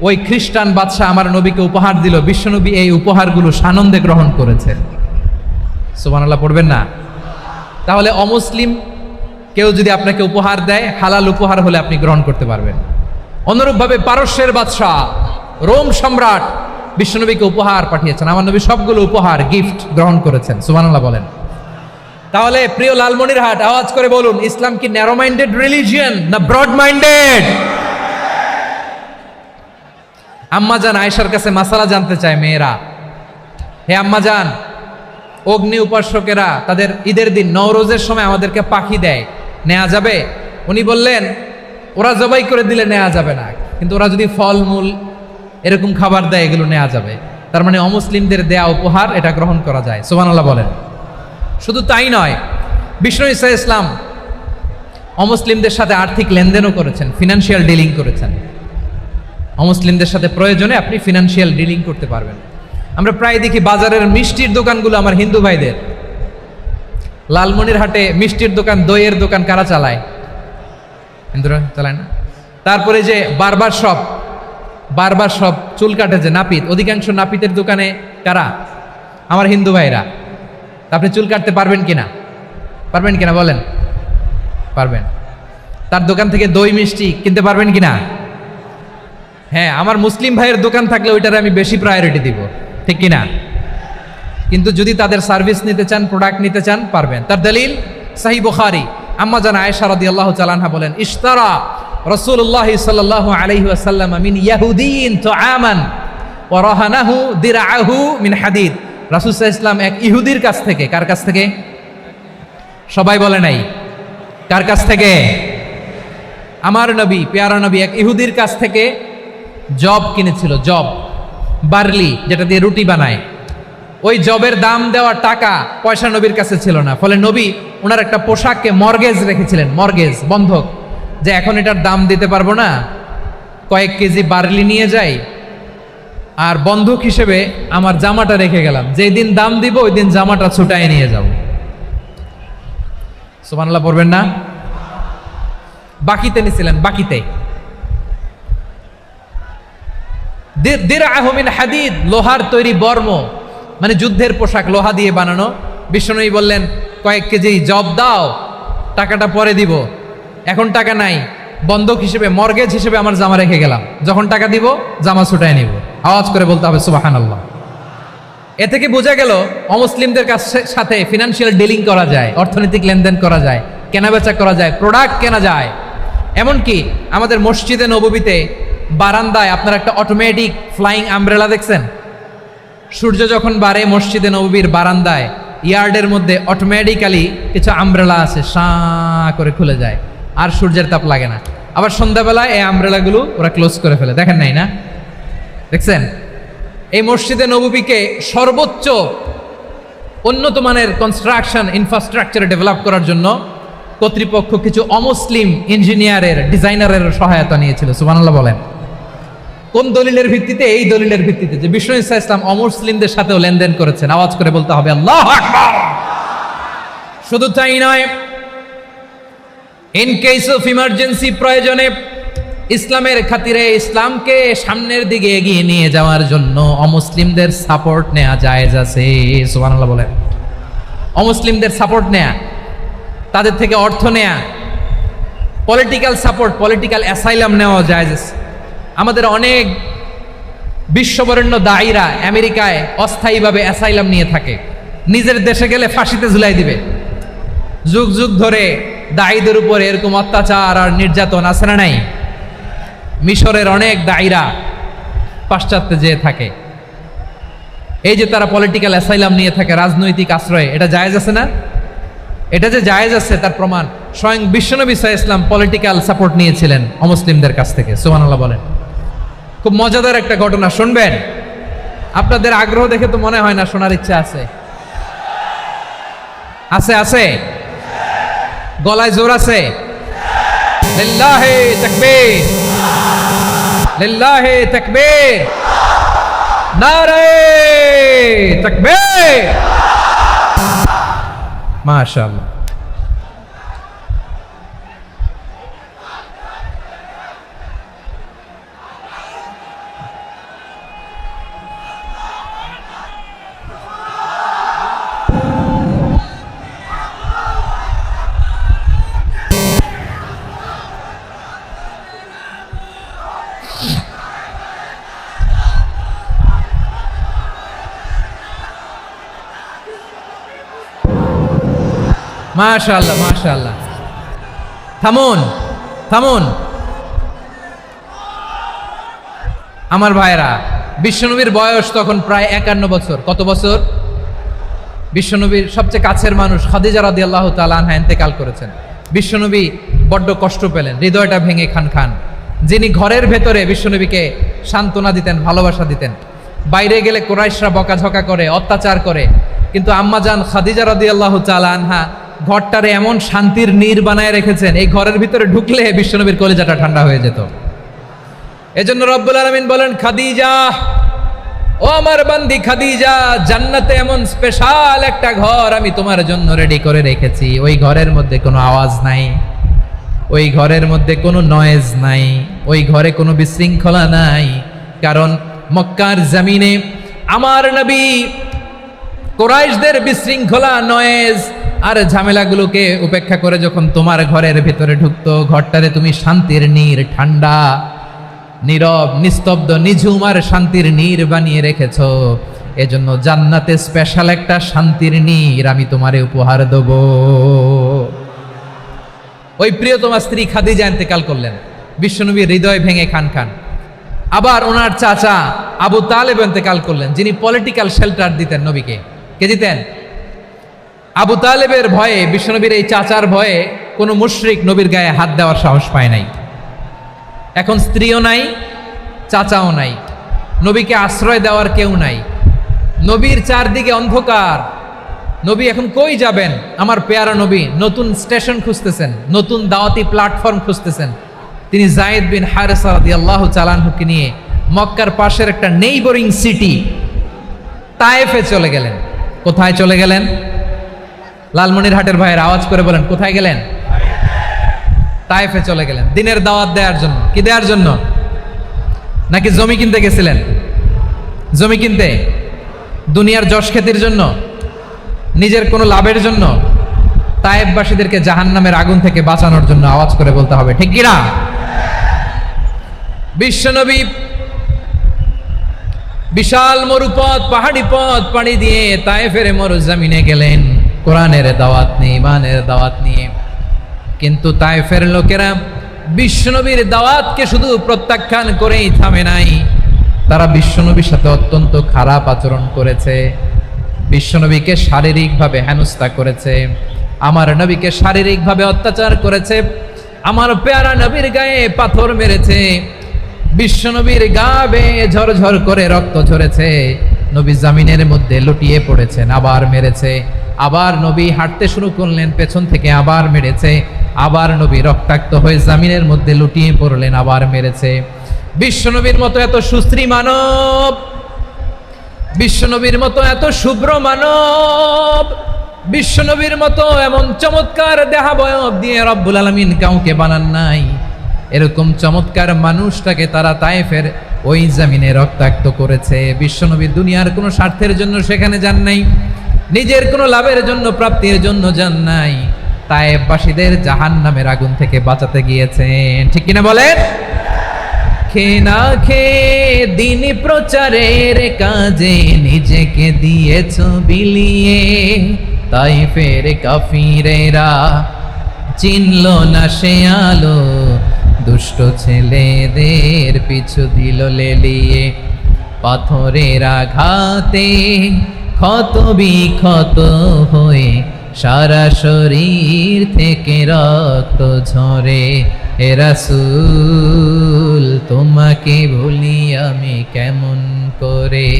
ওই খ্রিস্টান বাদশা আমার নবীকে উপহার দিল, বিশ্বনবী এই উপহারগুলো সানন্দে গ্রহণ করেছে। সুবহানাল্লাহ পড়বেন না? তাহলে অমুসলিম কেউ যদি আপনাকে উপহার দেয়, হালাল উপহার হলে আপনি গ্রহণ করতে পারবেন। অনুরূপভাবে পারস্যের বাদশা, রোম সম্রাট, বিশ্বনবীকে উপহার পাঠিয়েছেন। আমার নবী সবগুলো উপহার গিফট গ্রহণ করেছেন। সুবহানাল্লাহ বলেন। তাহলে প্রিয় লালমনিরহাট, আওয়াজ করে বলুন, ইসলাম কি ন্যারো মাইন্ডেড রিলিজিয়ন না ব্রড মাইন্ডেড? আম্মাজান আয়েশার কাছে মাসালা জানতে চায় মেয়েরা, হে আম্মাজান, অগ্নি উপাসকেরা তাদের ঈদের দিন নওরোজের সময় আমাদেরকে পাখি দেয়, নেওয়া যাবে? উনি বললেন, ওরা জবাই করে দিলে নেওয়া যাবে না, কিন্তু ওরা যদি ফলমূল এরকম খাবার দেয় এগুলো নেওয়া যাবে। তার মানে অমুসলিমদের দেয়া উপহার এটা গ্রহণ করা যায়। সুবহানাল্লাহ বলেন। শুধু তাই নয়, বিষ্ণু ঈসা ইসলাম অমুসলিমদের সাথে আর্থিক লেনদেনও করেছেন, ফিনান্সিয়াল ডিলিং করেছেন। অমুসলিমদের সাথে প্রয়োজনে আপনি ফিনান্সিয়াল ডিলিং করতে পারবেন। আমরা প্রায় দেখি বাজারের মিষ্টির দোকানগুলো আমার হিন্দু ভাইদের। লালমনিরহাটে মিষ্টির দোকান, দইয়ের দোকান কারা চালায়? হিন্দুরা চালায় না? তারপরে যে বারবার শপ, চুল কাটে যে নাপিত, অধিকাংশ নাপিতের দোকানে কারা? আমার হিন্দু ভাইরা। আপনি চুল কাটতে পারবেন কিনা? পারবেন কিনা বলেন? পারবেন। তার দোকান থেকে দই মিষ্টি কিনতে পারবেন কিনা? হ্যাঁ, আমার মুসলিম ভাইয়ের দোকান থাকলে ওইটারে আমি বেশি প্রায়োরিটি দিব, ঠিক কিনা? কিন্তু যদি তাদের সার্ভিস নিতে চান, প্রোডাক্ট নিতে চান, পারবেন। তার দলিল সহিহ বুখারী, আম্মা জান আয়েশা রাদিয়াল্লাহু তাআলা আনহা বলেন, ইশতারা রাসূলুল্লাহ সাল্লাল্লাহু আলাইহি ওয়াসাল্লাম মিন ইয়াহুদিয়িন তুআমান ওয়া রাহানাহু দিরআহু মিন হাদিদ। রাসূল সাল্লাল্লাহু আলাইহি ওয়াসাল্লাম এক ইহুদির কাছ থেকে, কার কাছ থেকে? সবাই বলে নাই, কার কাছ থেকে? আমার নবী, পেয়ারা নবী এক ইহুদির কাছ থেকে জব কিনেছিল, জব, বার্লি, যেটা দিয়ে রুটি বানায়। ওই জবের দাম দেওয়ার টাকা পয়সা নবীর কাছে ছিল না, ফলে নবী ওনার একটা পোশাককে মর্গেজ রেখেছিলেন, মর্গেজ, বন্ধক, যে এখন এটার দাম দিতে পারবো না, কয়েক কেজি বার্লি নিয়ে যাই আর বন্ধক হিসেবে আমার জামাটা রেখে গেলাম, যেই দিন দাম দিব ওই দিন জামাটা ছুটায় নিয়ে যাব। সুবহানাল্লাহ পড়বেন না? বাকিতে নিছিলেন, বাকিতে। দিরআহু মিন হাদিদ, লোহার তৈরি বর্ম, মানে যুদ্ধের পোশাক, লোহা দিয়ে বানানো। বিষ্ণুনবী বললেন, কয়েক কেজি জব দাও, টাকাটা পরে দিব, এখন টাকা নাই, বন্ধক হিসেবে, মর্গেজ হিসেবে আমার জামা রেখে গেলাম, যখন টাকা দিব জামা ছুটায় নিব। আওয়াজ করে বলতে হবে সুবহানাল্লাহ। এ থেকে বোঝা গেল অমুসলিমদের সাথে ফিনান্সিয়াল ডিলিং করা যায়, অর্থনৈতিক লেনদেন করা যায়, কেনাবেচা করা যায়, প্রোডাক্ট কেনা যায়। এমনকি আমাদের মসজিদে নববীতে বারান্দায় আপনার একটা অটোমেটিক ফ্লাইং আমব্রেলা দেখছেন? সূর্য যখন বাড়ে মসজিদে নববীর বারান্দায় ইয়ার্ডের মধ্যে অটোমেটিক্যালি কিছু আমব্রেলা আছে, সাঁ করে খুলে যায়, আর সূর্যের তাপ লাগে না। আবার সন্ধ্যাবেলায় এই আমব্রেলাগুলো ওরা ক্লোজ করে ফেলে, দেখেন নাই না? দেখছেন? এই মসজিদে নববীকে সর্বোচ্চ উন্নত মানের কনস্ট্রাকশন ইনফ্রাস্ট্রাকচার ডেভেলপ করার জন্য কর্তৃপক্ষ কিছু অমুসলিম ইঞ্জিনিয়ারের, ডিজাইনারের সহায়তা নিয়েছিল। সুবহানাল্লাহ বলেন। কোন দলিলের ভিত্তিতে? এই দলিলের ভিত্তিতে যে বিষ্ণু ঈসা ইসলাম অমুসলিমদের সাথেও লেনদেন করেছেন। আওয়াজ করে বলতে হবে আল্লাহু আকবার। শুধু তাই নয়, ইন কেস অফ ইমার্জেন্সি, প্রয়োজনে ইসলামের খাতিরে, ইসলামকে সামনের দিকে এগিয়ে নিয়ে যাওয়ার জন্য অমুসলিমদের সাপোর্ট নেওয়া জায়েজ আছে। সুবহানাল্লাহ বলেন। অমুসলিমদের সাপোর্ট নেয়া, তাদের থেকে অর্থ নেয়া, পলিটিক্যাল সাপোর্ট, পলিটিক্যাল অ্যাসাইলাম নেওয়া জায়েজ আছে। আমাদের অনেক বিশ্ববরেণ্য দায়ীরা আমেরিকায় অস্থায়ীভাবে অ্যাসাইলাম নিয়ে থাকে, নিজের দেশে গেলে ফাঁসিতে ঝুলাই দিবে। যুগ যুগ ধরে দায়ীদের উপরে এরকম অত্যাচার আর নির্যাতন আছে না নাই? মিশরের অনেক দায়ীরা পাশ্চাত্যে যেয়ে থাকে, এই যে তারা পলিটিক্যাল অ্যাসাইলাম নিয়ে থাকে, রাজনৈতিক আশ্রয়, এটা জায়েজ আছে না? এটা যে জায়েজ আছে তার প্রমাণ স্বয়ং বিশ্বনবী সাল্লাল্লাহু আলাইহি ওয়াসাল্লাম পলিটিক্যাল সাপোর্ট নিয়েছিলেন অমুসলিমদের কাছ থেকে। সুবহানাল্লাহ বলেন। খুব মজাদার একটা ঘটনা, শুনবেন? আপনাদের আগ্রহ দেখে তো মনে হয় না শোনার ইচ্ছা আছে। আছে আছে? গলায় জোর আছে? লিল্লাহি তাকবীর, লিল্লাহি তাকবীর, নারে তাকবীর। মাশাআল্লাহ। মাশাআল্লাহ মাশাআল্লাহ। থামুন থামুন আমার ভাইরা, বিশ্বনবীর বয়স তখন প্রায় 51 বছর। কত বছর? বিশ্বনবীর সবচেয়ে কাছের মানুষ খাদিজা রাদিয়াল্লাহু তাআলা আনহা ইন্তেকাল করেছেন। বিশ্বনবী বড্ড কষ্ট পেলেন, হৃদয়টা ভেঙে খান খান। যিনি ঘরের ভেতরে বিশ্বনবীকে সান্ত্বনা দিতেন, ভালোবাসা দিতেন, বাইরে গেলে কুরাইশরা বকাঝকা করে, অত্যাচার করে, কিন্তু আম্মাজান খাদিজা রাদিয়াল্লাহু তাআলা আনহা ঘরটারে এমন শান্তির নীড় বানায় রেখেছেন, এই ঘরের ভিতরে ঢুকলে বিশ্বনবীর কলিজাটা ঠান্ডা হয়ে যেত। এজন্য রব্বুল আলামিন বলেন, খাদিজা, ও আমার বান্দি খাদিজা, জান্নাতে এমন স্পেশাল একটা ঘর আমি তোমার জন্য রেডি করে রেখেছি। ওই ঘরের মধ্যে কোনো আওয়াজ নাই, ওই ঘরের মধ্যে কোনো নয়েজ নাই, ওই ঘরে কোনো বিশৃঙ্খলা নাই। কারণ মক্কার জমিনে আমার নবী কুরাইশদের বিশৃঙ্খলা, নয়েজ আর ঝামেলাগুলোকে উপেক্ষা করে যখন তোমার ঘরের ভিতরে ঢুকতো, ঘরটারে তুমি শান্তির নীড়, ঠান্ডা, নীরব, নিস্তব্ধ, নিঝুম আর শান্তির নীড় বানিয়ে রেখেছ। এজন্য জান্নাতে স্পেশাল একটা শান্তির নীড় আমি তোমারে উপহার দেব। ওই প্রিয়তমা স্ত্রী খাদিজা ইন্তেকাল করলেন, বিশ্বনবীর হৃদয় ভেঙে খান খান। আবার ওনার চাচা আবু তালেব ইন্তেকাল করলেন, যিনি পলিটিক্যাল শেল্টার দিতেন নবীকে। কে দিতেন? আবু তালেবের ভয়ে, বিশ্বনবীর এই চাচার ভয়ে কোনো মুশরিক নবীর গায়ে হাত দেওয়ার সাহস পায় নাই। এখন স্ত্রীও নাই, চাচাও নাই, নবীকে আশ্রয় দেওয়ার কেউ নাই। নবীর চারদিকে অন্ধকার, নবী এখন কই যাবেন? আমার পেয়ারা নবী নতুন স্টেশন খুঁজতেছেন, নতুন দাওয়াতি প্ল্যাটফর্ম খুঁজতেছেন। তিনি যায়েদ বিন হারেসা রাদিয়াল্লাহু তাআলা আনহুকে নিয়ে মক্কার পাশের একটা নেইবরিং সিটি তায়েফে চলে গেলেন। কোথায় চলে গেলেন? লালমনিরহাটের ভাইয়ের আওয়াজ করে বলেন, কোথায় গেলেন? তায়েফে চলে গেলেন দিনের দাওয়াত দেওয়ার জন্য। কি দেওয়ার জন্য? নাকি জমি কিনতে গেছিলেন? জমি কিনতে, দুনিয়ার যশ খ্যাতির জন্য, নিজের কোনো লাভের জন্য? তায়েফবাসীদেরকে জাহান্নামের আগুন থেকে বাঁচানোর জন্য। আওয়াজ করে বলতে হবে, ঠিক কিনা? বিশ্বনবী বিশাল মরুপথ, পাহাড়ি পথ পাড়ি দিয়ে তায়েফের মরুজমিনে গেলেন কোরআনের দাওয়াত নিয়ে, ইমানের দাওয়াত নিয়ে। কিন্তু তায়েফের লোকেরা বিশ্বনবীর দাওয়াতকে শুধু প্রত্যাখ্যান করেই থামে নাই, তারা বিশ্বনবীর সাথে অত্যন্ত খারাপ আচরণ করেছে। বিশ্বনবীকে শারীরিকভাবে হেনস্থা করেছে, আমার নবীকে শারীরিকভাবে অত্যাচার করেছে, আমার পেয়ারা নবীর গায়ে পাথর মেরেছে, বিশ্বনবীর গা বেয়ে ঝরঝর করে রক্ত ঝরেছে, নবী জামিনের মধ্যে লুটিয়ে পড়েছেন, আবার মেরেছে, আবার নবী হাঁটতে শুরু করলেন, পেছন থেকে আবার মেরেছে, আবার নবী রক্তাক্ত হয়ে জামিনের মধ্যে লুটিয়ে পড়লেন, আবার মেরেছে। বিশ্বনবীর মতো এত সুশ্রী মানব, বিশ্বনবীর মতো এত শুভ্র মানব, বিশ্বনবীর মতো এমন চমৎকার দেহাবয়ব দিয়ে রব্বুল আলামিন কাউকে বানান নাই। এরকম চমৎকার মানুষটাকে তারা তায়েফের ওই জমিনে রক্তাক্ত করেছে। বিশ্বনবী দুনিয়ার কোনো স্বার্থের জন্য সেখানে যান নাই, নিজের কোনো লাভের জন্য, প্রাপ্তির জন্য যান নাই, তায়েফবাসীদের জাহান্নামের আগুন থেকে বাঁচাতে গিয়েছেন। ঠিক কিনা বলেন? খেয়ে না খেয়ে দিন প্রচারের কাজে নিজেকে দিয়েছ বিলিয়ে, তায়েফের কাফিরেরা চিনল না সে আলো, দুষ্ট ছেলেদের পিছু দিল লেলিয়ে, পাথরের আঘাতে ক্ষত বিক্ষত হয়ে সারা শরীর থেকে রক্ত ঝরে। হে রাসূল তোমাকে ভুলি আমি কেমন করে,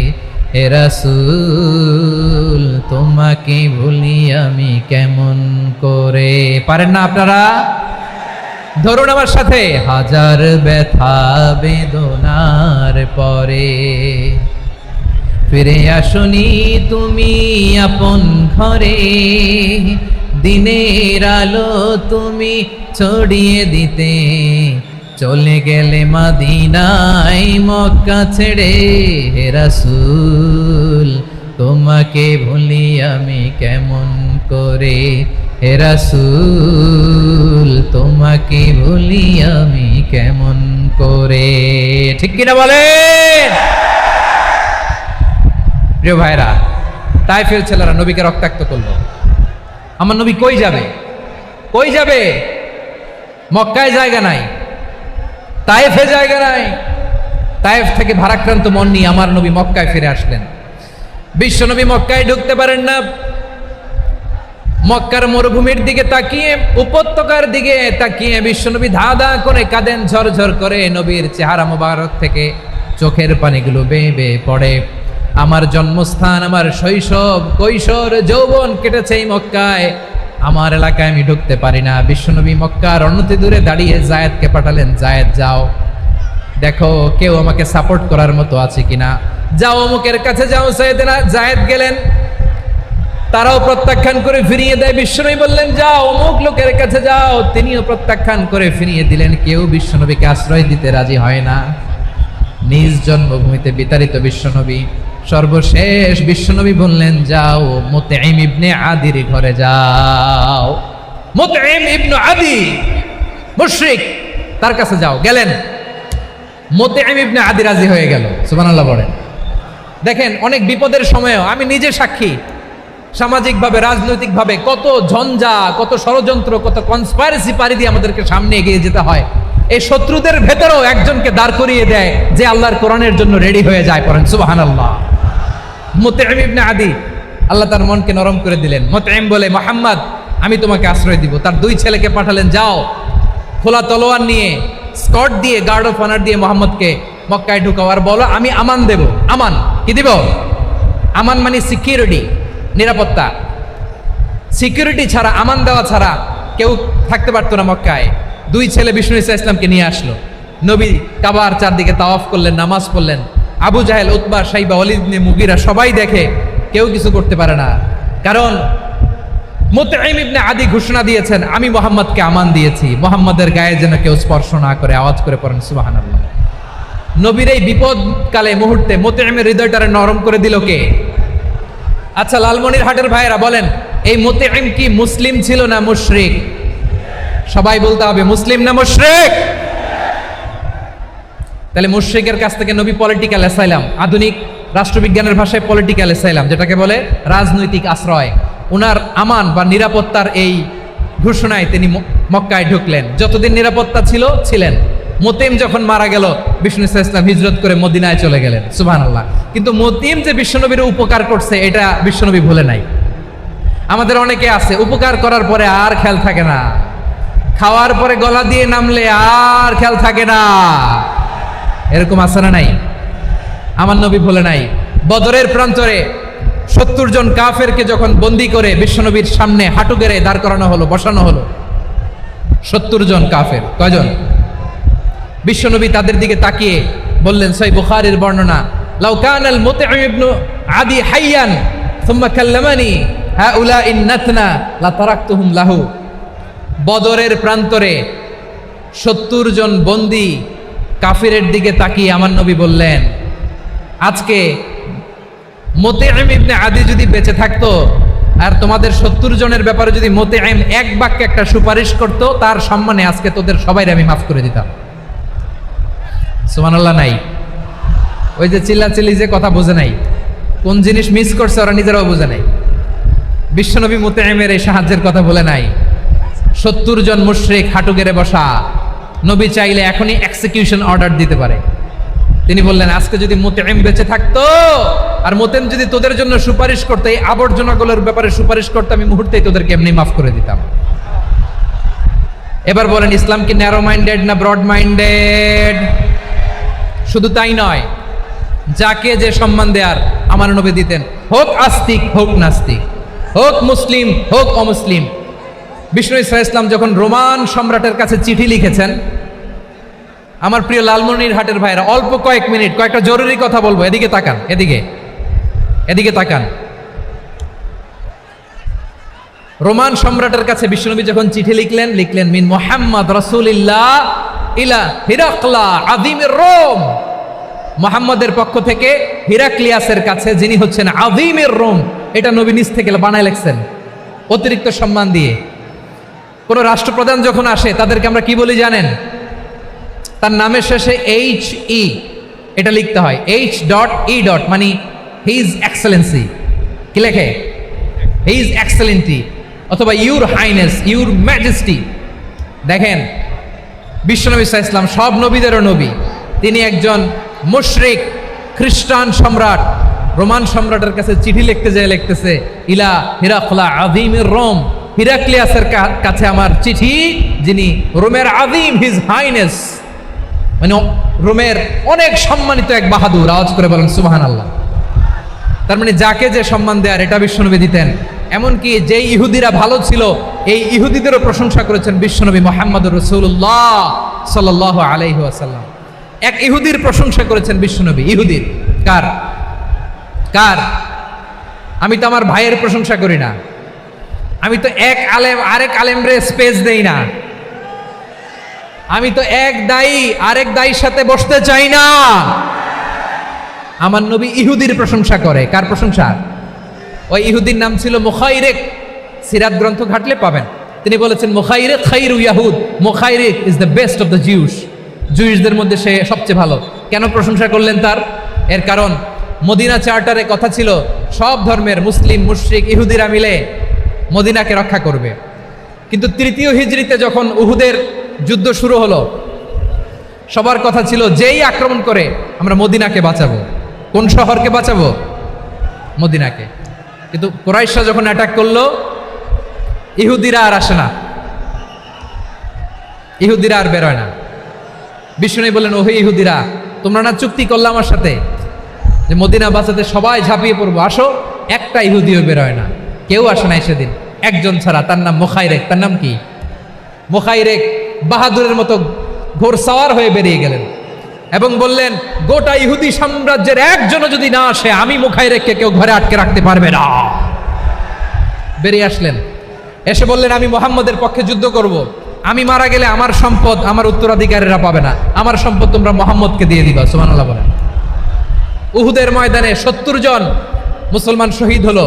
হে রাসূল তোমাকে ভুলি আমি কেমন করে। পারেন না আপনারা? ধরুন আমার সাথে, হাজার ব্যথা বেদনার পরে ফিরে আসনি তুমি আপন ঘরে, দিনের আলো তুমি ছড়িয়ে দিতে, চলে গেলে মদিনায় মক্কা ছেড়ে। হে রাসূল তোমাকে ভুলি আমি কেমন করে, হে রাসূল তোমাকে ভুলি আমি কেমন করে। ঠিক কিনা বলেন? প্রিয় ভাইরা, তায়েফের ছেলেরা নবীকে রক্তাক্ত করলো, আমার নবী কই যাবে? কই যাবে? মক্কায় জায়গা নাই, তায়েফে জায়গা নাই। তায়েফ থেকে ভারাক্রান্ত মন নিয়ে আমার নবী মক্কায় ফিরে আসলেন। বিশ্ব নবী মক্কায় ঢুকতে পারেন না। মক্কার মরুভূমির দিকে তাকিয়ে, উপত্যকার দিকে তাকিয়ে বিশ্বনবী ধা ধা করে কাঁদেন, ঝরঝর করে। নবীর চেহারা মোবারক থেকে চোখের পানিগুলো বেয়ে বেয়ে পড়ে। আমার জন্মস্থান, আমার শৈশব, কৈশোর, যৌবন কেটেছে এই মক্কায়, আমার এলাকায় আমি ঢুকতে পারি না। বিশ্বনবী মক্কার অনতি দূরে দাঁড়িয়ে জায়েদকে পাঠালেন, জায়েদ যাও দেখো কেউ আমাকে সাপোর্ট করার মতো আছে কিনা, যাও অমুকের কাছে যাও। জায়েদ গেলেন, তারাও প্রত্যাখ্যান করে ফিরিয়ে দেয়। বিশ্বনবী বললেন যাও অমুক লোকের কাছে যাও, তিনিও প্রত্যাখ্যান করে ফিরিয়ে দিলেন। কেউ বিশ্বনবীকে আশ্রয় দিতে রাজি হয় না। নিজ জন্মভূমিতে বিতাড়িত বিশ্বনবী, সর্বশেষ বিশ্বনবী বললেন যাও মুতঈম ইবনে আদির ঘরে যাও। মুতঈম ইবনে আদি মুশরিক, তার কাছে যাও। গেলেন, মুতঈম ইবনে আদি রাজি হয়ে গেল। সুবহানাল্লাহ বলেন। দেখেন অনেক বিপদের সময়ও আমি নিজে সাক্ষী, সামাজিকভাবে রাজনৈতিকভাবে কত ঝঞ্ঝা, কত ষড়যন্ত্র, কত কনস্পাইরেসি পাড়ি দিয়ে আমাদেরকে সামনে এগিয়ে যেতে হয়। এই শত্রুদের ভেতরেও একজনকে দাঁড় করিয়ে দেয় যে আল্লাহর কোরআনের জন্য রেডি হয়ে যায়। পড়েন সুবহানাল্লাহ। মুতঈম ইবনে আদি, আল্লাহ তার মনকে নরম করে দিলেন। মুতঈম বলে মুহাম্মদ আমি তোমাকে আশ্রয় দিব। তার দুই ছেলেকে পাঠালেন, যাও খোলা তলোয়ার নিয়ে, স্কট দিয়ে, গার্ড অফ অনার দিয়ে মোহাম্মদকে মক্কায় ঢুকাও, আর বলো আমি আমান দেব। আমান কি দিব? আমান মানে সিকিউরিটি, নিরাপত্তা। সিকিউরিটি ছাড়া, আমান দেওয়া ছাড়া কেউ থাকতে পারতো না মক্কায়। দুই ছেলে বিষ্ণু ইসা ইসলামকে নিয়ে আসলো। নবী কাবার চারদিকে তাওয়াফ করলেন, নামাজ পড়লেন। আবু জাহেল, উতবা, শাইবা, ওয়ালিদ ইবনে মুগীরা সবাই দেখে, কেউ কিছু করতে পারে না। কারণ মুতঈম ইবনে আদি ঘোষণা দিয়েছেন আমি মুহাম্মদকে আমান দিয়েছি, মুহাম্মদের গায়ে যেন কেউ স্পর্শ না করে। আওয়াজ করে পড়েন সুবহানাল্লাহ। নবীর এই বিপদকালে মুহূর্তে মুতঈমের হৃদয়টারে নরম করে দিল কে? আচ্ছা লালমনির হাটের ভাইয়েরা বলেন, এই মুতঈম কি মুসলিম ছিল না মুশরিক? সবাই বলতে হবে মুসলিম না মুশরিক? তাহলে মুশরিকের কাছ থেকে নবী পলিটিক্যাল অ্যাসাইলাম, আধুনিক রাষ্ট্রবিজ্ঞানের ভাষায় পলিটিক্যাল অ্যাসাইলাম যেটাকে বলে, রাজনৈতিক আশ্রয়, উনার আমান বা নিরাপত্তার এই ঘোষণায় তিনি মক্কায় ঢুকলেন। যতদিন নিরাপত্তা ছিল ছিলেন। মুতঈম যখন মারা গেল, বিষ্ণু ইসলাম হিজরত করে মদিনায় চলে গেলেন। সুবহানাল্লাহ। কিন্তু মুতঈম যে বিশ্বনবীর উপকার করছে এটা বিশ্বনবী ভুলে নাই। আমাদের অনেকে আছে উপকার করার পরে আর খেয়াল থাকে না, খাওয়ার পরে গলা দিয়ে নামলে আর খেয়াল থাকে না। এরকম আছে না নাই? আমার নবী ভুলে নাই। বদরের প্রান্তরে 70 জন কাফেরকে যখন বন্দী করে বিশ্বনবীর সামনে হাঁটু গেড়ে দাঁড় করানো হলো, বসানো হলো, 70 জন কাফের। কয়জন? বিশ্বনবী তাদের দিকে তাকিয়ে বললেন, সহিহ বুখারীর বর্ণনা, লাউ কানাল মুতঈম ইবনে আদি হাইয়ান সুম্মা কাল্লামানি হাউলাইন নাতনা লা তারাকতুহুম লাহু। বদরের প্রান্তরে 70 জন বন্দী কাফিরের দিকে তাকিয়ে আমার নবী বললেন, আজকে মুতঈম ইবনে আদি যদি বেঁচে থাকতো আর তোমাদের 70 জনের ব্যাপারে যদি মুতঈম এক বাক্যে একটা সুপারিশ করতো, তার সম্মানে আজকে তোদের সবাইকে আমি মাফ করে দিতাম। সুবহানাল্লাহ নাই? ওই যে চিল্লাচিল্লি যে কথা বোঝে নাই, কোন জিনিস মিস করছে ওরা নিজেরাও বোঝে নাই। বিশ্বনবী মুতঈমের এই সাহায্যের কথা বলে নাই। 70 জন মুশরিক হাঁটু গেড়ে বসা, নবী চাইলে এখনই এক্সিকিউশন অর্ডার দিতে পারে। তিনি বললেন আজকে যদি মুতঈম বেঁচে থাকতো আর মুতঈম যদি তোদের জন্য সুপারিশ করতো, এই আবর্জনাগুলোর ব্যাপারে সুপারিশ করতো, আমি মুহূর্তেই তোদেরকে এমনি মাফ করে দিতাম। এবার বলেন ইসলাম কি ন্যারো মাইন্ডেড না ব্রড মাইন্ডেড? শুধু তাই নয়, যাকে যে সম্মান দেয়ার আমার নবী দিতেন, হোক আস্তিক হোক নাস্তিক, হোক মুসলিম হোক অমুসলিম। বিষ্ণু ইসলাম যখন রোমান সম্রাটের কাছে চিঠি লিখেছেন, আমার প্রিয় লালমনির হাটের ভাইরা অল্প কয়েক মিনিট কয়েকটা জরুরি কথা বলবো, এদিকে তাকান, এদিকে তাকান। রোমান সম্রাটের কাছে বিশ্বনবী যখন চিঠি লিখলেন মিন মুহাম্মদ রাসূলিল্লাহ ইলা হিরাকলা আযীমির রোম, মুহাম্মদের পক্ষ থেকে হিরাক্লিয়াসের কাছে, যিনি হচ্ছেন আযীমির রোম। এটা নবী নিজ থেকে বানায় লিখছেন অতিরিক্ত সম্মান দিয়ে। কোন রাষ্ট্রপ্রধান যখন আসে তাদেরকে আমরা কি বলি জানেন? তার নামের শেষে HE এটা লিখতে হয়, H.E. মানে হিজ এক্সেলেন্সি। কি লেখে? হিজ এক্সেলেন্টি অথবা ইউর হাইনেস, ইউর ম্যাজেস্টি। দেখেন বিশ্বনবী সাল্লাল্লাহু আলাইহি ওয়াসাল্লাম সব নবীদেরও নবী, তিনি একজন মুশরিক খ্রিস্টান সম্রাট, রোমান সম্রাটের কাছে চিঠি লিখতে যায়, লিখতেছে ইলা হিরাকলা আযীমির রোম, হিরাক্লিয়াসের কাছে আমার চিঠি, যিনি রোমের আযীম, হিজ হাইনেস, মানে রোমের অনেক সম্মানিত এক বাহাদুর। আওয়াজ করে বলেন সুবহানাল্লাহ। তার মানে যাকে যে সম্মান দেয়ার এটা বিশ্বনবী দিতেন। এমনকি যেই ইহুদিরা ভালো ছিল এই ইহুদিদেরও প্রশংসা করেছেন বিশ্বনবী মুহাম্মদুর রাসূলুল্লাহ সাল্লাল্লাহু আলাইহি ওয়াসাল্লাম। এক ইহুদির প্রশংসা করেছেন বিশ্বনবী। ইহুদির কার? কার? আমি তো আমার ভাইয়ের প্রশংসা করি না, আমি তো এক আলেম আরেক আলেমরে স্পেস দেই না, আমি তো এক দায়ী আরেক দায়ীর সাথে বসতে চাই না। আমার নবী ইহুদির প্রশংসা করে। কার প্রশংসা? ওই ইহুদির নাম ছিল মুখাইরিক। সিরাত গ্রন্থ ঘাটলে পাবেন। তিনি বলেছেন মুখাইরিক খাইরু ইয়াহুদ, Mukhayriq is the best of the Jews, জুইশদের মধ্যে সে সবচেয়ে ভালো। কেন প্রশংসা করলেন তার? এর কারণ মদিনা চার্টারে কথা ছিল সব ধর্মের মুসলিম মুশরিক ইহুদিরা মিলে মদিনাকে রক্ষা করবে। কিন্তু তৃতীয় হিজরিতে যখন উহুদের যুদ্ধ শুরু হলো, সবার কথা ছিল যেই আক্রমণ করে আমরা মদিনাকে বাঁচাবো। কোন শহরকে বাঁচাবো? মদিনাকে। কিন্তু কুরাইশরা যখন অ্যাটাক করলো, ইহুদিরা আর আসে না, ইহুদিরা আর বেরোয় না। বিষ্ণু বললেন ওহে ইহুদিরা, তোমরা না চুক্তি করলে আমার সাথে যে মদিনা বাঁচাতে সবাই ঝাঁপিয়ে পড়বো, আসো। একটা ইহুদিও বেরোয় না, কেউ আসে নাই সেদিন, একজন ছাড়া, তার নাম মুখাইরেক। তার নাম কি? মুখাইরেক বাহাদুরের মতো ঘোড়সাওয়ার হয়ে বেরিয়ে গেলেন এবং বললেন গোটা ইহুদি সাম্রাজ্যের একজনও যদি না আসে আমি মুখাইরেককে কেউ ঘরে আটকে রাখতে পারবে না। বেরিয়ে আসলেন, এসে বললেন আমি মুহাম্মদের পক্ষে যুদ্ধ করব, আমি মারা গেলে আমার সম্পদ আমার উত্তরাধিকারীরা পাবে না, আমার সম্পদ তোমরা মুহাম্মদকে দিয়ে দিবা। সুবহানাল্লাহ বলেন। উহুদের ময়দানে 70 জন মুসলমান শহীদ হলো।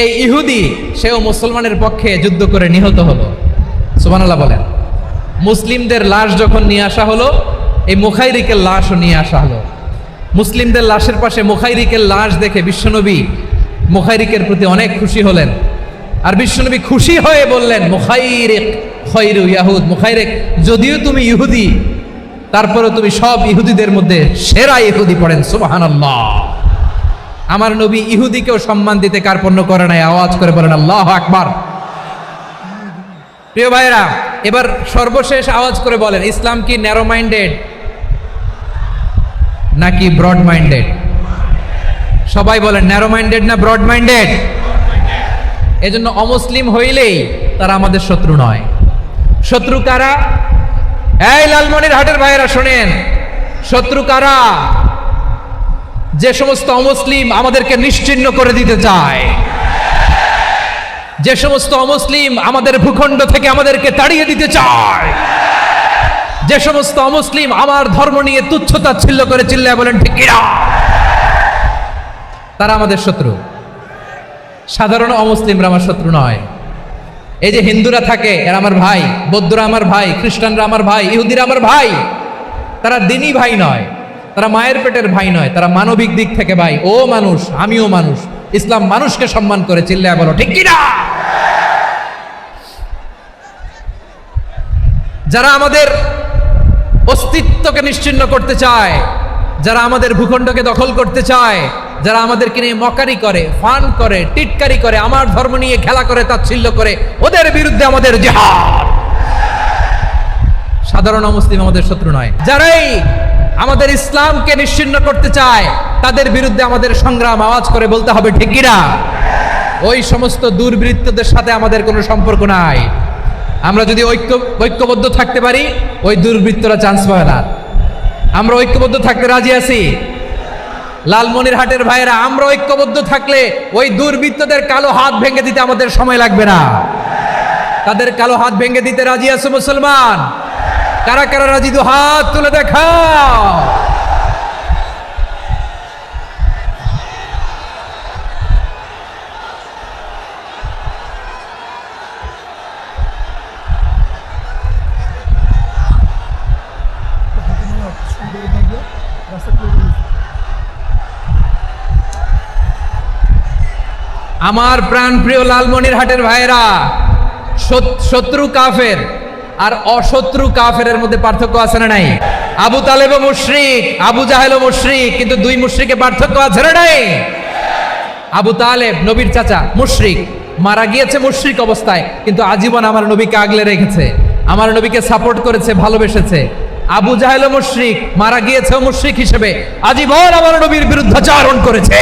এই ইহুদি সেও মুসলমানের পক্ষে যুদ্ধ করে নিহত হলো। সুবহানাল্লাহ বলেন। মুসলিমদের লাশ যখন নিয়ে আসা হলো, এই মুখাইরিকের লাশও নিয়ে আসা হলো। মুসলিমদের লাশের পাশে মুখাইরিকের লাশ দেখে বিশ্বনবী মুখাইরিকের প্রতি অনেক খুশি হলেন। আর বিশ্বনবী খুশি হয়ে বললেন মুখাইরিক খায়রু ইয়াহুদ, মুখাইরিক যদিও তুমি ইহুদি তারপরেও তুমি সব ইহুদিদের মধ্যে সেরা ইহুদি। পড়েন সুবহানাল্লাহ। আমার নবী ইহুদিকেও সম্মান দিতে কার্পণ্য করে নাই। আওয়াজ করে বলেন আল্লাহু আকবার। প্রিয় ভাইরা, এবার সর্বশেষ আওয়াজ করে বলেন ইসলাম কি ন্যারো মাইন্ডেড নাকি ব্রড মাইন্ডেড? সবাই বলেন ন্যারো মাইন্ডেড না ব্রড মাইন্ডেড? এজন্য অমুসলিম হইলেই তারা আমাদের শত্রু নয়। শত্রু কারা? এই লালমনিরহাটের ভাইয়েরা শোনেন, শত্রু কারা? যে সমস্ত অমুসলিম আমাদেরকে নিশ্চিহ্ন করে দিতে চায়, যে সমস্ত অমুসলিম আমাদের ভূখণ্ড থেকে আমাদেরকে তাড়িয়ে দিতে চায়, যে সমস্ত অমুসলিম আমার ধর্ম নিয়ে তুচ্ছতাচ্ছিল্য করে চিল্লায় বলেন ঠিক কিনা, তারা আমাদের শত্রু। সাধারণ অমুসলিমরা আমার শত্রু নয়। এই যে হিন্দুরা থাকে এরা আমার ভাই, বৌদ্ধরা আমার ভাই, খ্রিস্টানরা আমার ভাই, ইহুদিরা আমার ভাই। তারা দিনই ভাই নয়, তারা মায়ের পেটের ভাই নয়, তারা মানবিক দিক থেকে ভাই। ও মানুষ, আমিও মানুষ। ইসলাম মানুষকে সম্মান করে, চিল্লায় বলো ঠিক কিনা। যারা আমাদের অস্তিত্বকে নিশ্চিহ্ন করতে চায়, যারা আমাদের ভূখণ্ডকে দখল করতে চায়, যারা আমাদেরকে নিয়ে মকারি করে, ফান করে, টিটকারি করে, আমার ধর্ম নিয়ে খেলা করে, তাচ্ছিল্য করে, ওদের বিরুদ্ধে আমাদের জিহাদ। সাধারণ মুসলিম আমাদের শত্রু নয়। যারাই আমাদের ইসলামকে নিশ্চিহ্ন করতে চায় তাদের বিরুদ্ধে আমাদের সংগ্রাম। আওয়াজ করে বলতে হবে ঠিক কিনা। ওই সমস্ত দুর্বৃত্তদের সাথে আমাদের কোনো সম্পর্ক নাই। আমরা যদি ঐক্যবদ্ধ থাকতে পারি ওই দুর্বৃত্তরা চান্স পায় না। আমরা ঐক্যবদ্ধ থাকতে রাজি আছি। লালমনিরহাটের ভাইয়েরা, আমরা ঐক্যবদ্ধ থাকলে ওই দুর্বৃত্তদের কালো হাত ভেঙে দিতে আমাদের সময় লাগবে না। তাদের কালো হাত ভেঙে দিতে রাজি আছে মুসলমান? কারা কারা রাজি? দু হাত তুলে দেখাও। আমার প্রাণ প্রিয় লালমনিরহাটের ভাইয়েরা, শত্রু কাফের আর অশত্রু কাফেরের মধ্যে পার্থক্য আছে না নাই? আবু তালেবও মুশরিক, আবু জাহেলও মুশরিক, কিন্তু দুই মুশরিকে পার্থক্য আছে না নাই? আবু তালেব নবীর চাচা, মুশরিক, মারা গিয়েছে মুশরিক অবস্থায়, কিন্তু আজীবন আমার নবীকে আগলে রেখেছে, আমার নবীকে সাপোর্ট করেছে, ভালোবেসেছে। আবু জাহেলও মুশরিক, মারা গিয়েছেও মুশরিক হিসেবে, আজীবন আমার নবীর বিরুদ্ধাচরণ করেছে।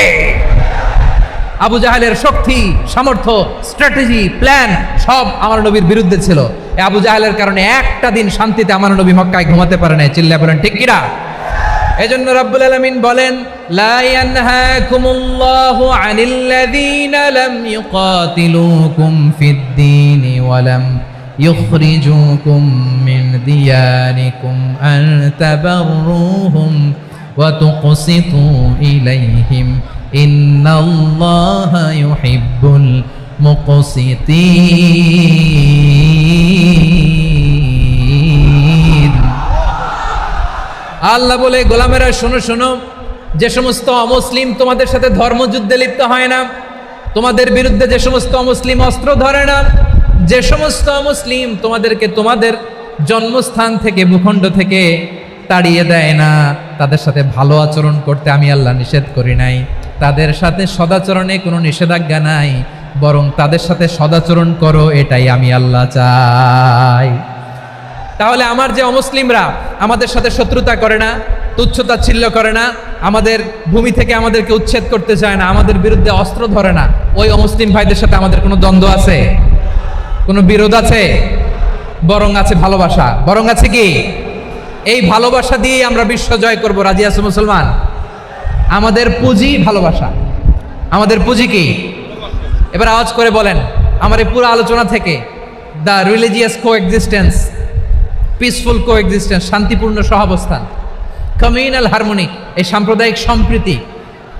আবু জাহেলের শক্তি, সামর্থ্য, স্ট্র্যাটেজি, প্ল্যান সব আমার নবীর বিরুদ্ধে ছিল। এই আবু জাহেলের কারণে একটা দিন শান্তিতে আমার নবী মক্কায় ঘুমাতে পারে নাই। চিল্লায়া বলেন ঠিক কিনা? এজন্য রব্বুল আলামিন বলেন, লা ইয়ানহাকুমুল্লাহু আনিল্লাযীনা লাম ইউকাতিলুকুম ফিদ-দীনি ওয়া লাম ইখরিজুকুম মিন দিয়ারিকুম আন তাবাররুহুম ওয়া তুকসিতু ইলাইহিম ইন্নাল্লাহা ইউহিব্বুল মুকসিতিন। আল্লাহ বলে, গোলামেরা শোনো শোনো, যে সমস্ত অমুসলিম তোমাদের সাথে ধর্মযুদ্ধে লিপ্ত হয় না, তোমাদের বিরুদ্ধে যে সমস্ত অমুসলিম অস্ত্র ধরে না, যে সমস্ত অমুসলিম তোমাদেরকে তোমাদের জন্মস্থান থেকে, ভূখণ্ড থেকে তাড়িয়ে দেয় না, তাদের সাথে ভালো আচরণ করতে আমি আল্লাহ নিষেধ করি নাই। তাদের সাথে সদাচরণে কোনো নিষেধাজ্ঞা নাই, বরং তাদের সাথে সদাচরণ করো, এটাই আমি আল্লাহ চাই। তাহলে আমার যে অমুসলিমরা আমাদের সাথে শত্রুতা করে না, তুচ্ছতাচ্ছিল্য করে না, আমাদের ভূমি থেকে আমাদেরকে উচ্ছেদ করতে চায় না, আমাদের বিরুদ্ধে অস্ত্র ধরে না, ওই অমুসলিম ভাইদের সাথে আমাদের কোনো দ্বন্দ্ব আছে? কোনো বিরোধ আছে? বরং আছে ভালোবাসা। বরং আছে কি? এই ভালোবাসা দিয়ে আমরা বিশ্ব জয় করব। রাজি আছো মুসলমান? আমাদের পুঁজি ভালোবাসা। আমাদের পুঁজি কি? এবার আওয়াজ করে বলেন, আমার এই পুরো আলোচনা থেকে the religious coexistence, peaceful coexistence, শান্তিপূর্ণ সহাবস্থান, কমিউনাল হারমোনি, এই সাম্প্রদায়িক সম্প্রীতি,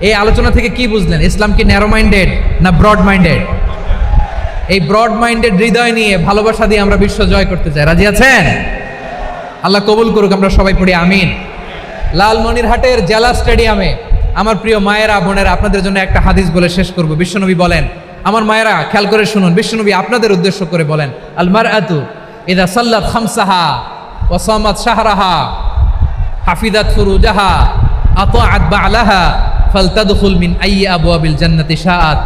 এই আলোচনা থেকে কি বুঝলেন? ইসলাম কি ন্যারো মাইন্ডেড না ব্রড মাইন্ডেড? এই ব্রড মাইন্ডেড হৃদয় নিয়ে, ভালোবাসা দিয়ে আমরা বিশ্ব জয় করতে চাই। রাজি আছেন? আল্লাহ কবুল করুক, আমরা সবাই পড়ি আমিন। লালমনিরহাটের জেলা স্টেডিয়ামে আমার প্রিয় মায়েরা, বোনেরা, আপনাদের জন্য একটা হাদিস বলে শেষ করব। বিশ্বনবী বলেন, আমার মায়েরা খেয়াল করে শুনুন, বিশ্বনবী আপনাদের উদ্দেশ্য করে বলেন, আল মারআতু ইযা সাল্লাত খামসাহা ওয়া সামাত শাহরাহা হাফিজাত ফুরুজাহা আতাআত বা'লাহা ফালতাদখুল মিন আইয়ি আবওয়াবিল জান্নাতি শাআত।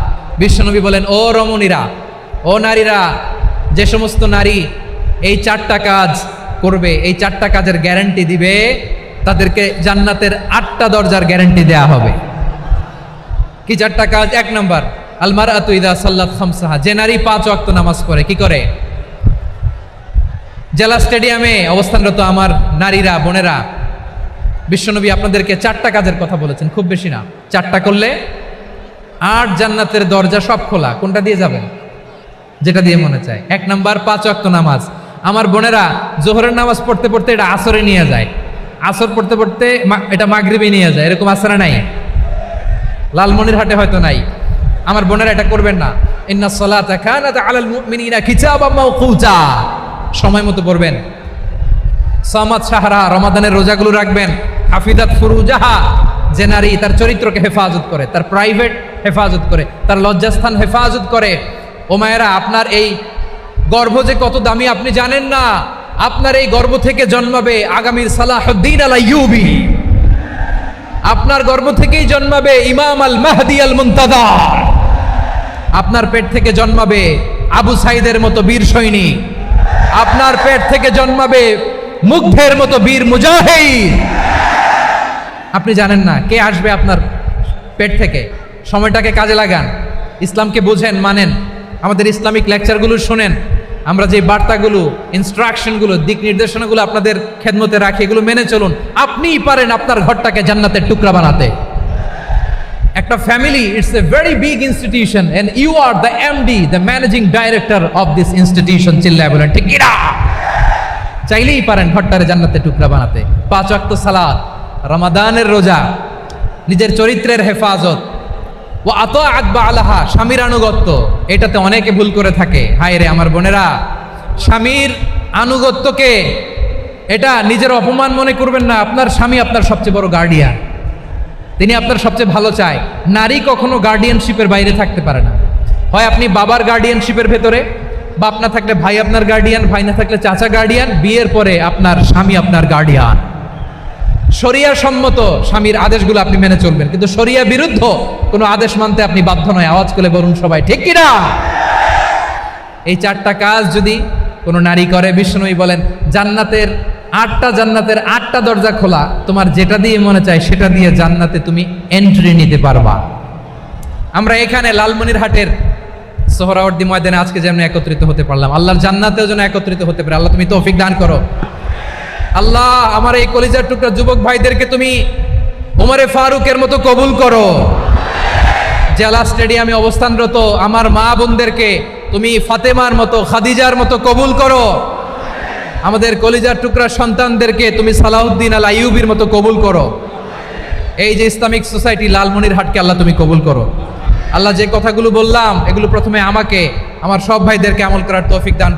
বিশ্বনবী বলেন, ও রমণীরা, ও নারীরা, যে সমস্ত নারী এই চারটা কাজ করবে, এই চারটা কাজের গ্যারান্টি দিবে, তাদেরকে জান্নাতের 8টা দরজার গ্যারান্টি দেয়া হবে। কি চারটা কাজ? 1 নাম্বার, আল মারআতু ইযা সাল্লাত খামসাহা, যে নারী 5 ওয়াক্ত নামাজ পড়ে। কি করে? জেলা স্টেডিয়ামে অবস্থানরত আমার নারীরা, বোনেরা, বিশ্বনবী আপনাদেরকে 4টা কাজের কথা বলেছেন, খুব বেশি না। 4টা করলে 8 জান্নাতের দরজা সব খোলা। কোনটা দিয়ে যাবেন? যেটা দিয়ে মনে চায়। 1 নাম্বার 5 ওয়াক্ত নামাজ। আমার বোনেরা জোহরের নামাজ পড়তে পড়তে এটা আসরে নিয়ে যায়, আসর পড়তে পড়তে এটা মাগরিবে নিয়ে যায়। এরকম আসরা নাই? লালমনিরহাটে হয়তো নাই। আমার বোনেরা এটা করবেন না। ইন্নাস সালাতা কানাত আলাল মুমিনিনা কিতাবাম মাওকুতা, সময় মতো পড়বেন। সামাত শাহরা, রমাদানের রোজাগুলো রাখবেন। হাফিজাত ফুরুজাহা, যে নারী তার চরিত্রকে হেফাজত করে, তার প্রাইভেট হেফাজত করে, তার লজ্জাস্থান হেফাজত করে। ও মায়েরা, আপনার এই গর্ভ যে কত দামি আপনি জানেন না। আপনার এই গর্ভ থেকে জন্মাবে আগামীর সালাহুদ্দিন আল আইয়ুবী। আপনার গর্ভ থেকেই জন্মাবে ইমাম আল মাহদি আল মুনতাযার। আপনার পেট থেকে জন্মাবে আবু সাইদের মতো বীর সৈনিক। আপনার পেট থেকে জন্মাবে মুগ্ধের মতো বীর মুজাহিদ। আপনি জানেন না কে আসবে আপনার পেট থেকে। সময়টাকে কাজে লাগান, ইসলামকে বোঝেন, মানেন, আমাদের ইসলামিক লেকচারগুলো শোনেন। আমরা যে বার্তাগুলো, ইনস্ট্রাকশনগুলো, দিক নির্দেশনাগুলো আপনাদের খেদমতে রাখি, এগুলো মেনে চলুন। আপনিই পারেন আপনার ঘরটাকে জান্নাতের টুকরা বানাতে। একটা family, it's a very big institution and you are the MD, the managing director of this institution. চিল্লায় বলেন ঠিক কিনা? চাইলেই পারেন ঘরটারে জান্নাতের টুকরা বানাতে। 5 ওয়াক্ত সালাত, রমাদানের রোজা, নিজের চরিত্রের হেফাজত, ও আতাআত বা'লাহা, স্বামীর আনুগত্য। এটাতে অনেকে ভুল করে থাকে। হায় রে আমার বোনেরা, স্বামীর আনুগত্যকে এটা নিজের অপমান মনে করবেন না। আপনার স্বামী আপনার সবচেয়ে বড় গার্ডিয়ান, তিনি আপনার সবচেয়ে ভালো চায়। নারী কখনো গার্ডিয়ানশিপের বাইরে থাকতে পারে না। হয় আপনি বাবার গার্ডিয়ানশিপের ভেতরে, বাপ না থাকলে ভাই আপনার গার্ডিয়ান, ভাই না থাকলে চাচা গার্ডিয়ান, বিয়ের পরে আপনার স্বামী আপনার গার্ডিয়ান। শরিয়া সম্মত স্বামীর আদেশগুলো আপনি মেনে চলবেন, কিন্তু শরিয়া বিরুদ্ধ কোনো আদেশ মানতে আপনি বাধ্য নয়। আওয়াজ করে বলুন সবাই, ঠিক কিনা? এই 4টা কাজ যদি কোনো নারী করে, বিশ্বনবী বলেন জান্নাতের 8টা দরজা খোলা, তোমার যেটা দিয়ে মনে চায় সেটা দিয়ে জান্নাতে তুমি এন্ট্রি নিতে পারবা। আমরা এখানে লালমনিরহাটের সোহরাওয়ার্দী ময়দানে আজকে যেমন একত্রিত হতে পারলাম, আল্লাহর জান্নাতেও যেন একত্রিত হতে পারে। আল্লাহ তুমি তৌফিক দান করো। আল্লাহ আমার এই কলিজার টুকরা যুবক ভাইদেরকে তুমি ওমরে ফারুকের মতো কবুল করো। জেলা স্টেডিয়ামে অবস্থানরত আমার মা বোনদেরকে তুমি ফাতেমার মতো, খাদিজার মতো কবুল করো। আমাদের কলিজার টুকরা সন্তানদেরকে তুমি সালাউদ্দিন আল আইয়ুবীর মতো কবুল করো। এই যে ইসলামিক সোসাইটি লালমনিরহাটকে আল্লাহ তুমি কবুল করো। আল্লাহ যে কথাগুলো বললাম এগুলো প্রথমে আমাকে, আমার সব ভাইদেরকে আমল করার তৌফিক দান